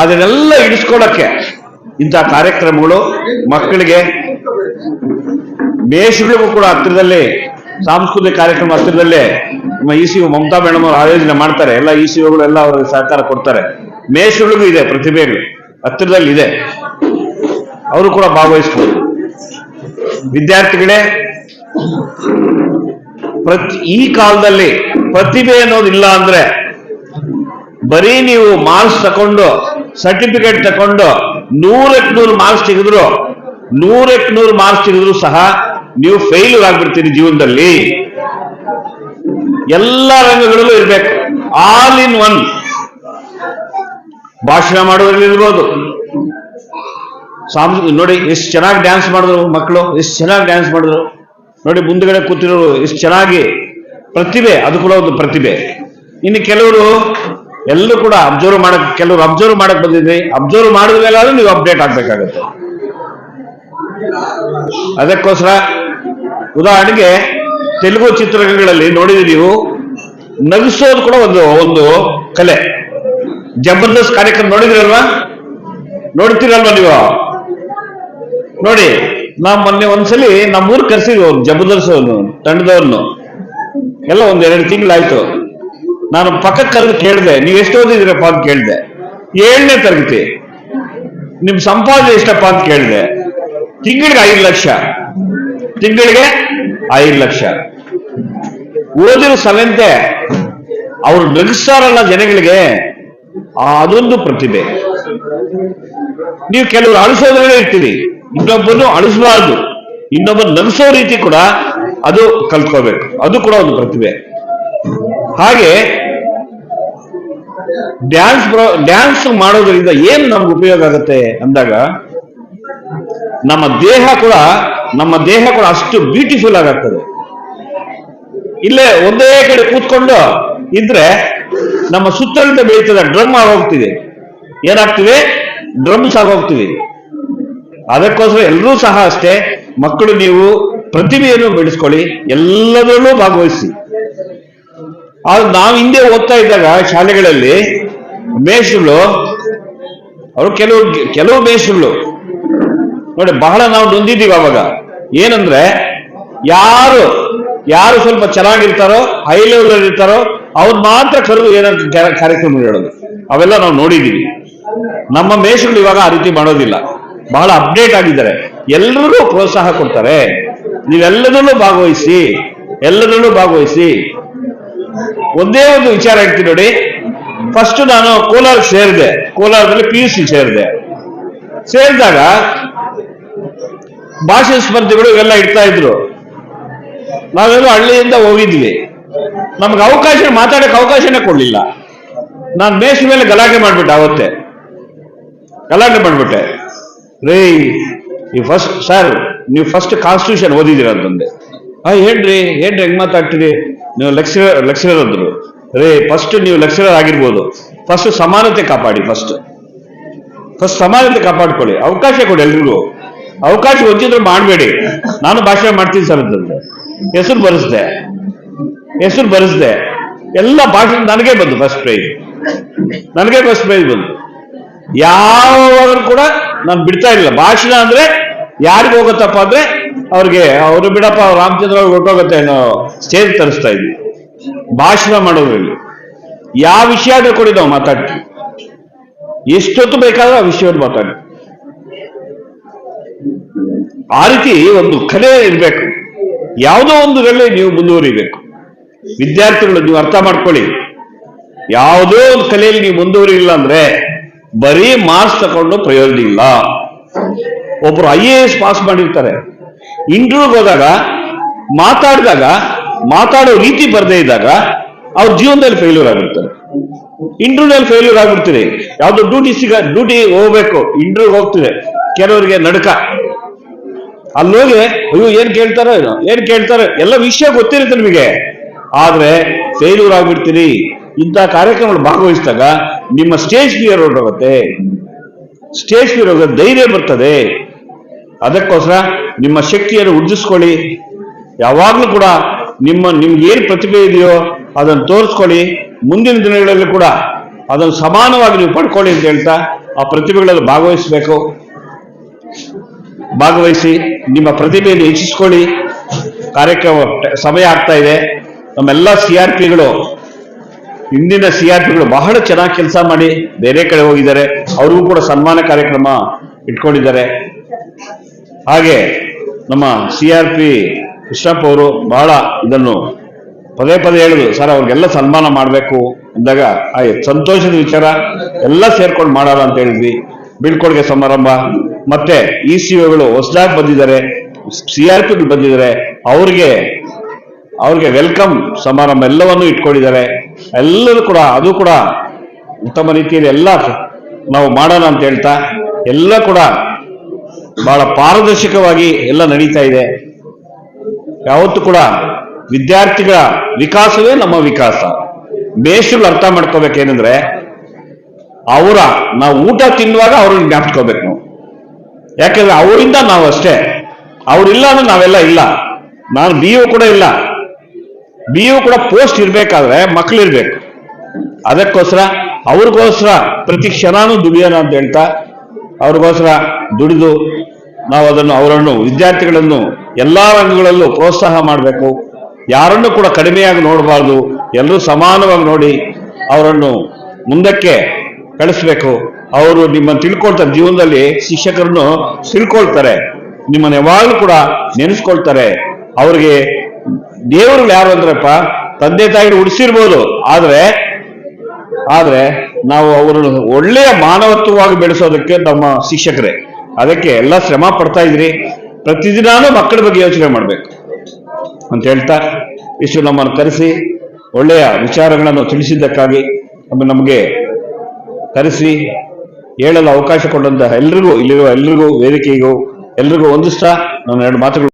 ಅದನ್ನೆಲ್ಲ ಇಡಿಸ್ಕೊಳ್ಳಕ್ಕೆ ಇಂಥ ಕಾರ್ಯಕ್ರಮಗಳು ಮಕ್ಕಳಿಗೆ, ಮೇಷಗಳಿಗೂ ಕೂಡ ಹತ್ತಿರದಲ್ಲಿ ಸಾಂಸ್ಕೃತಿಕ ಕಾರ್ಯಕ್ರಮ ಹತ್ತಿರದಲ್ಲೇ ನಮ್ಮ ECO ಮಮತಾ ಮೇಡಮ್ ಅವರು ಆಯೋಜನೆ ಮಾಡ್ತಾರೆ. ಎಲ್ಲ ECOಗಳು ಎಲ್ಲ ಅವರಿಗೆ ಸಹಕಾರ ಕೊಡ್ತಾರೆ. ಮೇಷಗಳಿಗೂ ಇದೆ ಪ್ರತಿಭೆಗಳು, ಹತ್ತಿರದಲ್ಲಿ ಇದೆ, ಅವರು ಕೂಡ ಭಾಗವಹಿಸ್ಬೋದು. ವಿದ್ಯಾರ್ಥಿಗಳೇ, ಈ ಕಾಲದಲ್ಲಿ ಪ್ರತಿಭೆ ಅನ್ನೋದಿಲ್ಲ ಅಂದ್ರೆ ಬರೀ ನೀವು ಮಾರ್ಕ್ಸ್ ತಕೊಂಡು, ಸರ್ಟಿಫಿಕೇಟ್ ತಕೊಂಡು 100ಕ್ಕೆ 100 ಮಾರ್ಕ್ಸ್ ತೆಗೆದ್ರು 100ಕ್ಕೆ 100 ಮಾರ್ಕ್ಸ್ ತೆಗೆದ್ರು ಸಹ ನೀವು ಫೇಲ್ಯೂರ್ ಆಗ್ಬಿಡ್ತೀರಿ ಜೀವನದಲ್ಲಿ. ಎಲ್ಲ ರಂಗಗಳಲ್ಲೂ ಇರ್ಬೇಕು, ಆಲ್ ಇನ್ ಒನ್. ಭಾಷಣ ಮಾಡೋದ್ರಲ್ಲಿ ಇರ್ಬೋದು, ನೋಡಿ ಎಷ್ಟು ಚೆನ್ನಾಗಿ ಡ್ಯಾನ್ಸ್ ಮಾಡಿದ್ರು ಮಕ್ಕಳು, ಎಷ್ಟು ಚೆನ್ನಾಗಿ ಡ್ಯಾನ್ಸ್ ಮಾಡಿದ್ರು ನೋಡಿ, ಮುಂದ್ಗಡೆ ಕೂತಿರೋರು ಎಷ್ಟು ಚೆನ್ನಾಗಿ. ಪ್ರತಿಭೆ, ಅದು ಕೂಡ ಒಂದು ಪ್ರತಿಭೆ. ಇನ್ನು ಕೆಲವರು ಎಲ್ಲರೂ ಕೂಡ ಕೆಲವರು ಅಬ್ಸರ್ವ್ ಮಾಡಕ್ ಬಂದಿದ್ರಿ, ಅಬ್ಸರ್ವ್ ಮಾಡಿದ ಮೇಲೆ ಆದ್ರೂ ನೀವು ಅಪ್ಡೇಟ್ ಆಗ್ಬೇಕಾಗತ್ತೆ. ಅದಕ್ಕೋಸ್ಕರ ಉದಾಹರಣೆಗೆ ತೆಲುಗು ಚಿತ್ರಗಳಲ್ಲಿ ನೋಡಿದ್ರಿ ನೀವು, ನಗಿಸೋದು ಕೂಡ ಒಂದು ಕಲೆ. ಜಬರ್ದಸ್ತ್ ಕಾರ್ಯಕ್ರಮ ನೋಡಿದ್ರಲ್ವಾ, ನೋಡ್ತೀರಲ್ವಾ ನೀವು? ನೋಡಿ, ನಾವು ಮೊನ್ನೆ ಒಂದ್ಸಲಿ ನಮ್ಮೂರ್ ಕರೆಸಿದ್ವಿ ಜಬರ್ದಸ್ತ್ ತಂಡದವ್ರನ್ನು, ಎಲ್ಲ 1-2 ತಿಂಗಳಾಯ್ತು. ನಾನು ಪಕ್ಕಕ್ಕೆ ಕರೆದು ಕೇಳಿದೆ, ನೀವು ಎಷ್ಟು ಓದಿದ್ರಪ್ಪ ಅಂತ ಕೇಳಿದೆ. 7ನೇ ತರಗತಿ. ನಿಮ್ ಸಂಪಾದನೆ ಎಷ್ಟಪ್ಪ ಅಂತ ಕೇಳಿದೆ. ತಿಂಗಳಿಗೆ 5 ಲಕ್ಷ, ತಿಂಗಳಿಗೆ 5 ಲಕ್ಷ. ಓದಿರೋ ಸಲಂತೆ ಅವ್ರು ನಗಿಸ್ತಾರಲ್ಲ ಜನಗಳಿಗೆ, ಅದೊಂದು ಪ್ರತಿಭೆ. ನೀವು ಕೆಲವರು ಅಳಿಸೋದ್ರಲ್ಲೇ ಇರ್ತೀರಿ, ಇನ್ನೊಬ್ಬನು ಅಳಿಸಬಾರ್ದು, ಇನ್ನೊಬ್ಬರು ನಗಿಸೋ ರೀತಿ ಕೂಡ ಅದು ಕಲ್ತ್ಕೋಬೇಕು, ಅದು ಕೂಡ ಒಂದು ಪ್ರತಿಭೆ. ಹಾಗೆ ಡ್ಯಾನ್ಸ್ ಮಾಡೋದ್ರಿಂದ ಏನ್ ನಮ್ಗೆ ಉಪಯೋಗ ಆಗುತ್ತೆ ಅಂದಾಗ, ನಮ್ಮ ದೇಹ ಕೂಡ ಅಷ್ಟು ಬ್ಯೂಟಿಫುಲ್ ಆಗಾಗ್ತದೆ. ಇಲ್ಲೇ ಒಂದೇ ಕಡೆ ಕೂತ್ಕೊಂಡು ಇದ್ರೆ ನಮ್ಮ ಸುತ್ತಲಿಂದ ಬೆಳೀತದೆ, ಡ್ರಮ್ ಆಗೋಗ್ತೀವಿ. ಏನಾಗ್ತೀವಿ? ಡ್ರಮ್ಸ್ ಆಗೋಗ್ತೀವಿ. ಅದಕ್ಕೋಸ್ಕರ ಎಲ್ಲರೂ ಸಹ ಅಷ್ಟೇ, ಮಕ್ಕಳು ನೀವು ಪ್ರತಿಭೆಯನ್ನು ಬೆಳೆಸ್ಕೊಳ್ಳಿ, ಎಲ್ಲದರಲ್ಲೂ ಭಾಗವಹಿಸಿ. ಆದ್ರೆ ನಾವು ಹಿಂದೆ ಓದ್ತಾ ಇದ್ದಾಗ ಶಾಲೆಗಳಲ್ಲಿ ಮೇಷ್ಟ್ರುಗಳು, ಅವರು ಕೆಲವು ಮೇಷ್ಟ್ರುಗಳು ನೋಡಿ ಬಹಳ ನಾವು ನೊಂದಿದ್ದೀವಿ ಅವಾಗ. ಏನಂದ್ರೆ ಯಾರು ಸ್ವಲ್ಪ ಚೆನ್ನಾಗಿರ್ತಾರೋ, ಹೈ ಲೆವೆಲ್ ಇರ್ತಾರೋ ಅವ್ರು ಮಾತ್ರ ಕರೆದು ಏನಾದ್ರು ಕಾರ್ಯಕ್ರಮ ಹೇಳೋದು, ಅವೆಲ್ಲ ನಾವು ನೋಡಿದ್ದೀವಿ. ನಮ್ಮ ಮೇಷ್ಟ್ರುಗಳು ಇವಾಗ ಆ ರೀತಿ ಮಾಡೋದಿಲ್ಲ, ಬಹಳ ಅಪ್ಡೇಟ್ ಆಗಿದ್ದಾರೆ. ಎಲ್ಲರಿಗೂ ಪ್ರೋತ್ಸಾಹ ಕೊಡ್ತಾರೆ, ನೀವೆಲ್ಲದರಲ್ಲೂ ಭಾಗವಹಿಸಿ, ಎಲ್ಲದರಲ್ಲೂ ಭಾಗವಹಿಸಿ. ಒಂದೇ ಒಂದು ವಿಚಾರ ಹೇಳ್ತೀನಿ ನೋಡಿ. ಫಸ್ಟ್ ನಾನು ಕೋಲಾರ ಸೇರಿದೆ, ಕೋಲಾರದಲ್ಲಿ PUC ಸೇರಿದಾಗ ಭಾಷೆ ಸ್ಪರ್ಧೆಗಳು ಇವೆಲ್ಲ ಇಡ್ತಾ ಇದ್ರು. ನಾವೆಲ್ಲ ಹಳ್ಳಿಯಿಂದ ಹೋಗಿದ್ವಿ, ನಮ್ಗೆ ಮಾತಾಡಕ್ಕೆ ಅವಕಾಶನೇ ಕೊಡ್ಲಿಲ್ಲ. ನಾನು ಮೇಷ್ ಮೇಲೆ ಗಲಾಟೆ ಮಾಡ್ಬಿಟ್ಟೆ, ರೀ ನೀವು ಫಸ್ಟ್ ಕಾನ್ಸ್ಟಿಟ್ಯೂಷನ್ ಓದಿದ್ದೀರ ಅಂತಂದೆ. ಹೇಳ್ರಿ ಹೆಂಗ್ ಮಾತಾಡ್ತೀರಿ ನೀವು? ಲೆಕ್ಚರರ್ ಅಂದ್ರು. ರೇ ಫಸ್ಟ್ ನೀವು ಲೆಕ್ಚರರ್ ಆಗಿರ್ಬೋದು, ಫಸ್ಟ್ ಸಮಾನತೆ ಕಾಪಾಡಿ, ಫಸ್ಟ್ ಸಮಾನತೆ ಕಾಪಾಡ್ಕೊಳ್ಳಿ, ಅವಕಾಶ ಕೊಡಿ ಎಲ್ರಿಗೂ. ಅವಕಾಶ ವಂಚಿತರು ಮಾಡಬೇಡಿ. ನಾನು ಭಾಷಣ ಮಾಡ್ತೀನಿ ಸರ್ ಅಂತಂದ್ರೆ ಹೆಸರು ಬರೆಸ್ದೆ, ಎಲ್ಲ ಭಾಷಣ ನನಗೆ ಬಂದು ಫಸ್ಟ್ ಪ್ರೈಸ್ ಬಂದು. ಯಾವಾಗಲೂ ಕೂಡ ನಾನು ಬಿಡ್ತಾ ಇಲ್ಲ. ಭಾಷಣ ಅಂದ್ರೆ ಯಾರಿಗೆ ಹೋಗುತ್ತಪ್ಪ ಅಂದ್ರೆ ಅವ್ರು ಬಿಡಪ್ಪ ರಾಮಚಂದ್ರ ಅವ್ರಿಗೆ ಹೊಟ್ಟೋಗುತ್ತೆ ಅನ್ನೋ ಸ್ಟೇಜ್ ತರಿಸ್ತಾ ಇದ್ವಿ. ಭಾಷಣ ಮಾಡೋದ್ರಲ್ಲಿ ಯಾವ ವಿಷಯ ಆದ್ರೂ ಕೊಡಿ, ನಾವು ಮಾತಾಡ್ತೀವಿ. ಎಷ್ಟೊತ್ತು ಬೇಕಾದ್ರೂ ಆ ವಿಷಯವನ್ನು ಮಾತಾಡಿ. ಆ ರೀತಿ ಒಂದು ಕಲೆ ಇರಬೇಕು. ಯಾವುದೋ ಒಂದರಲ್ಲಿ ನೀವು ಮುಂದುವರಿಬೇಕು. ವಿದ್ಯಾರ್ಥಿಗಳು ನೀವು ಅರ್ಥ ಮಾಡ್ಕೊಳ್ಳಿ, ಯಾವುದೋ ಒಂದು ಕಲೆಯಲ್ಲಿ ನೀವು ಮುಂದುವರಿಲ್ಲ ಅಂದ್ರೆ ಬರೀ ಮಾರ್ಕ್ಸ್ ತಗೊಂಡು ಪ್ರಯೋಜನ ಇಲ್ಲ. ಒಬ್ರು IAS ಪಾಸ್ ಮಾಡಿರ್ತಾರೆ, ಇಂಟರ್ವ್ಯೂಗೆ ಹೋದಾಗ ಮಾತಾಡೋ ರೀತಿ ಬರದೇ ಇದ್ದಾಗ ಅವ್ರ ಜೀವನದಲ್ಲಿ ಫೇಲ್ಯೂರ್ ಆಗಿರ್ತಾರೆ. ಇಂಟರ್ವ್ಯೂನಲ್ಲಿ ಫೇಲ್ಯೂರ್ ಆಗ್ಬಿಡ್ತೀರಿ. ಯಾವ್ದು ಡ್ಯೂಟಿ ಹೋಗ್ಬೇಕು, ಇಂಟರ್ವ್ಯೂಗೆ ಹೋಗ್ತಿದೆ, ಕೆಲವರಿಗೆ ನಡುಕ. ಅಲ್ಲೋಗಿ ಅಯ್ಯೋ ಏನ್ ಕೇಳ್ತಾರೋ ಎಲ್ಲ ವಿಷಯ ಗೊತ್ತಿರುತ್ತೆ ನಿಮಗೆ, ಆದ್ರೆ ಫೇಲ್ಯೂರ್ ಆಗ್ಬಿಡ್ತೀರಿ. ಇಂಥ ಕಾರ್ಯಕ್ರಮಗಳು ಭಾಗವಹಿಸಿದಾಗ ನಿಮ್ಮ ಸ್ಟೇಜ್ ಫಿಯರ್ ಹೊರಟೋಗುತ್ತೆ, ಧೈರ್ಯ ಬರ್ತದೆ. ಅದಕ್ಕೋಸ್ಕರ ನಿಮ್ಮ ಶಕ್ತಿಯನ್ನು ವೃದ್ಧಿಸ್ಕೊಳ್ಳಿ. ಯಾವಾಗ್ಲೂ ಕೂಡ ನಿಮ್ಗೆ ಏನ್ ಪ್ರತಿಭೆ ಇದೆಯೋ ಅದನ್ನು ತೋರಿಸ್ಕೊಳ್ಳಿ. ಮುಂದಿನ ದಿನಗಳಲ್ಲಿ ಕೂಡ ಅದನ್ನು ಸಮಾನವಾಗಿ ನೀವು ಪಡ್ಕೊಳ್ಳಿ ಅಂತ ಹೇಳ್ತಾ ಆ ಪ್ರತಿಭೆಗಳಲ್ಲಿ ಭಾಗವಹಿಸಿ ನಿಮ್ಮ ಪ್ರತಿಭೆಯನ್ನು ಹೆಚ್ಚಿಸ್ಕೊಳ್ಳಿ. ಕಾರ್ಯಕ್ರಮ ಸಮಯ ಆಗ್ತಾ ಇದೆ. ನಮ್ಮೆಲ್ಲ CRPಗಳು, ಇಂದಿನ CRPಗಳು ಬಹಳ ಚೆನ್ನಾಗಿ ಕೆಲಸ ಮಾಡಿ ಬೇರೆ ಕಡೆ ಹೋಗಿದ್ದಾರೆ. ಅವ್ರಿಗೂ ಕೂಡ ಸನ್ಮಾನ ಕಾರ್ಯಕ್ರಮ ಇಟ್ಕೊಂಡಿದ್ದಾರೆ. ಹಾಗೆ ನಮ್ಮ CRP ಕೃಷ್ಣಪ್ಪ ಅವರು ಬಹಳ ಇದನ್ನು ಪದೇ ಹೇಳಿದ್ರು, ಸರ್ ಅವ್ರಿಗೆಲ್ಲ ಸನ್ಮಾನ ಮಾಡಬೇಕು ಅಂದಾಗ ಸಂತೋಷದ ವಿಚಾರ, ಎಲ್ಲ ಸೇರ್ಕೊಂಡು ಮಾಡೋಣ ಅಂತ ಹೇಳಿದ್ವಿ. ಬೀಳ್ಕೊಡುಗೆ ಸಮಾರಂಭ ಮತ್ತೆ ECOಗಳು ಹೊಸದಾಗಿ ಬಂದಿದ್ದಾರೆ, CRPಗಳು ಬಂದಿದ್ದಾರೆ, ಅವ್ರಿಗೆ ವೆಲ್ಕಮ್ ಸಮಾರಂಭ ಎಲ್ಲವನ್ನೂ ಇಟ್ಕೊಂಡಿದ್ದಾರೆ. ಎಲ್ಲರೂ ಕೂಡ ಅದು ಕೂಡ ಉತ್ತಮ ರೀತಿಯಲ್ಲಿ ಎಲ್ಲ ನಾವು ಮಾಡೋಣ ಅಂತ ಹೇಳ್ತಾ ಎಲ್ಲ ಕೂಡ ಬಹಳ ಪಾರದರ್ಶಕವಾಗಿ ಎಲ್ಲ ನಡೀತಾ ಇದೆ. ಯಾವತ್ತೂ ಕೂಡ ವಿದ್ಯಾರ್ಥಿಗಳ ವಿಕಾಸವೇ ನಮ್ಮ ವಿಕಾಸ. ಬೇಷಗಳು ಅರ್ಥ ಮಾಡ್ಕೋಬೇಕೇನೆಂದ್ರೆ ನಾವು ಊಟ ತಿನ್ನುವಾಗ ಅವ್ರನ್ನ ಜ್ಞಾಪಿಸ್ಕೋಬೇಕು ನಾವು. ಯಾಕೆಂದ್ರೆ ಅವರಿಂದ ನಾವು ಅಷ್ಟೇ, ಅವ್ರಿಲ್ಲ ಅಂದ್ರೆ ನಾವೆಲ್ಲ ಇಲ್ಲ. ನಾನು BO ಕೂಡ ಇಲ್ಲ. BO ಕೂಡ ಪೋಸ್ಟ್ ಇರ್ಬೇಕಾದ್ರೆ ಮಕ್ಕಳಿರ್ಬೇಕು. ಅದಕ್ಕೋಸ್ಕರ ಅವ್ರಿಗೋಸ್ಕರ ಪ್ರತಿ ಕ್ಷಣನೂ ದುಡಿಯೋಣ ಅಂತ ಹೇಳ್ತಾ ಅವ್ರಿಗೋಸ್ಕರ ದುಡಿದು ನಾವು ಅವರನ್ನು ವಿದ್ಯಾರ್ಥಿಗಳನ್ನು ಎಲ್ಲಾ ರಂಗಗಳಲ್ಲೂ ಪ್ರೋತ್ಸಾಹ ಮಾಡಬೇಕು. ಯಾರನ್ನು ಕೂಡ ಕಡಿಮೆಯಾಗಿ ನೋಡಬಾರ್ದು, ಎಲ್ಲರೂ ಸಮಾನವಾಗಿ ನೋಡಿ ಅವರನ್ನು ಮುಂದಕ್ಕೆ ಕಳಿಸ್ಬೇಕು. ಅವರು ನಿಮ್ಮನ್ನು ತಿಳ್ಕೊಳ್ತಾರೆ, ಜೀವನದಲ್ಲಿ ಶಿಕ್ಷಕರನ್ನು ತಿಳ್ಕೊಳ್ತಾರೆ, ನಿಮ್ಮನ್ನು ಯಾವಾಗಲೂ ಕೂಡ ನೆನೆಸ್ಕೊಳ್ತಾರೆ. ಅವ್ರಿಗೆ ದೇವರು ಯಾರು ಅಂದ್ರಪ್ಪ ತಂದೆ ತಾಯಿಗಳು ಉಳಿಸಿರ್ಬೋದು, ಆದ್ರೆ ನಾವು ಅವರನ್ನು ಒಳ್ಳೆಯ ಮಾನವತ್ವವಾಗಿ ಬೆಳೆಸೋದಕ್ಕೆ ನಮ್ಮ ಶಿಕ್ಷಕರೇ. ಅದಕ್ಕೆ ಎಲ್ಲ ಶ್ರಮ ಪಡ್ತಾ ಇದ್ರಿ. ಪ್ರತಿದಿನಾನು ಮಕ್ಕಳ ಬಗ್ಗೆ ಯೋಚನೆ ಮಾಡಬೇಕು ಅಂತ ಹೇಳ್ತಾ ಇಷ್ಟು ನಮ್ಮನ್ನು ಕರೆಸಿ ಒಳ್ಳೆಯ ವಿಚಾರಗಳನ್ನು ತಿಳಿಸಿದ್ದಕ್ಕಾಗಿ ನಮಗೆ ಕರೆಸಿ ಹೇಳಲು ಅವಕಾಶ ಕೊಟ್ಟಂತಹ ಎಲ್ರಿಗೂ, ಇಲ್ಲಿರುವ ಎಲ್ರಿಗೂ, ವೇದಿಕೆಗೂ ಎಲ್ರಿಗೂ ವಂದಿಸ್ತಾ ನನ್ನ ಎರಡು ಮಾತುಗಳು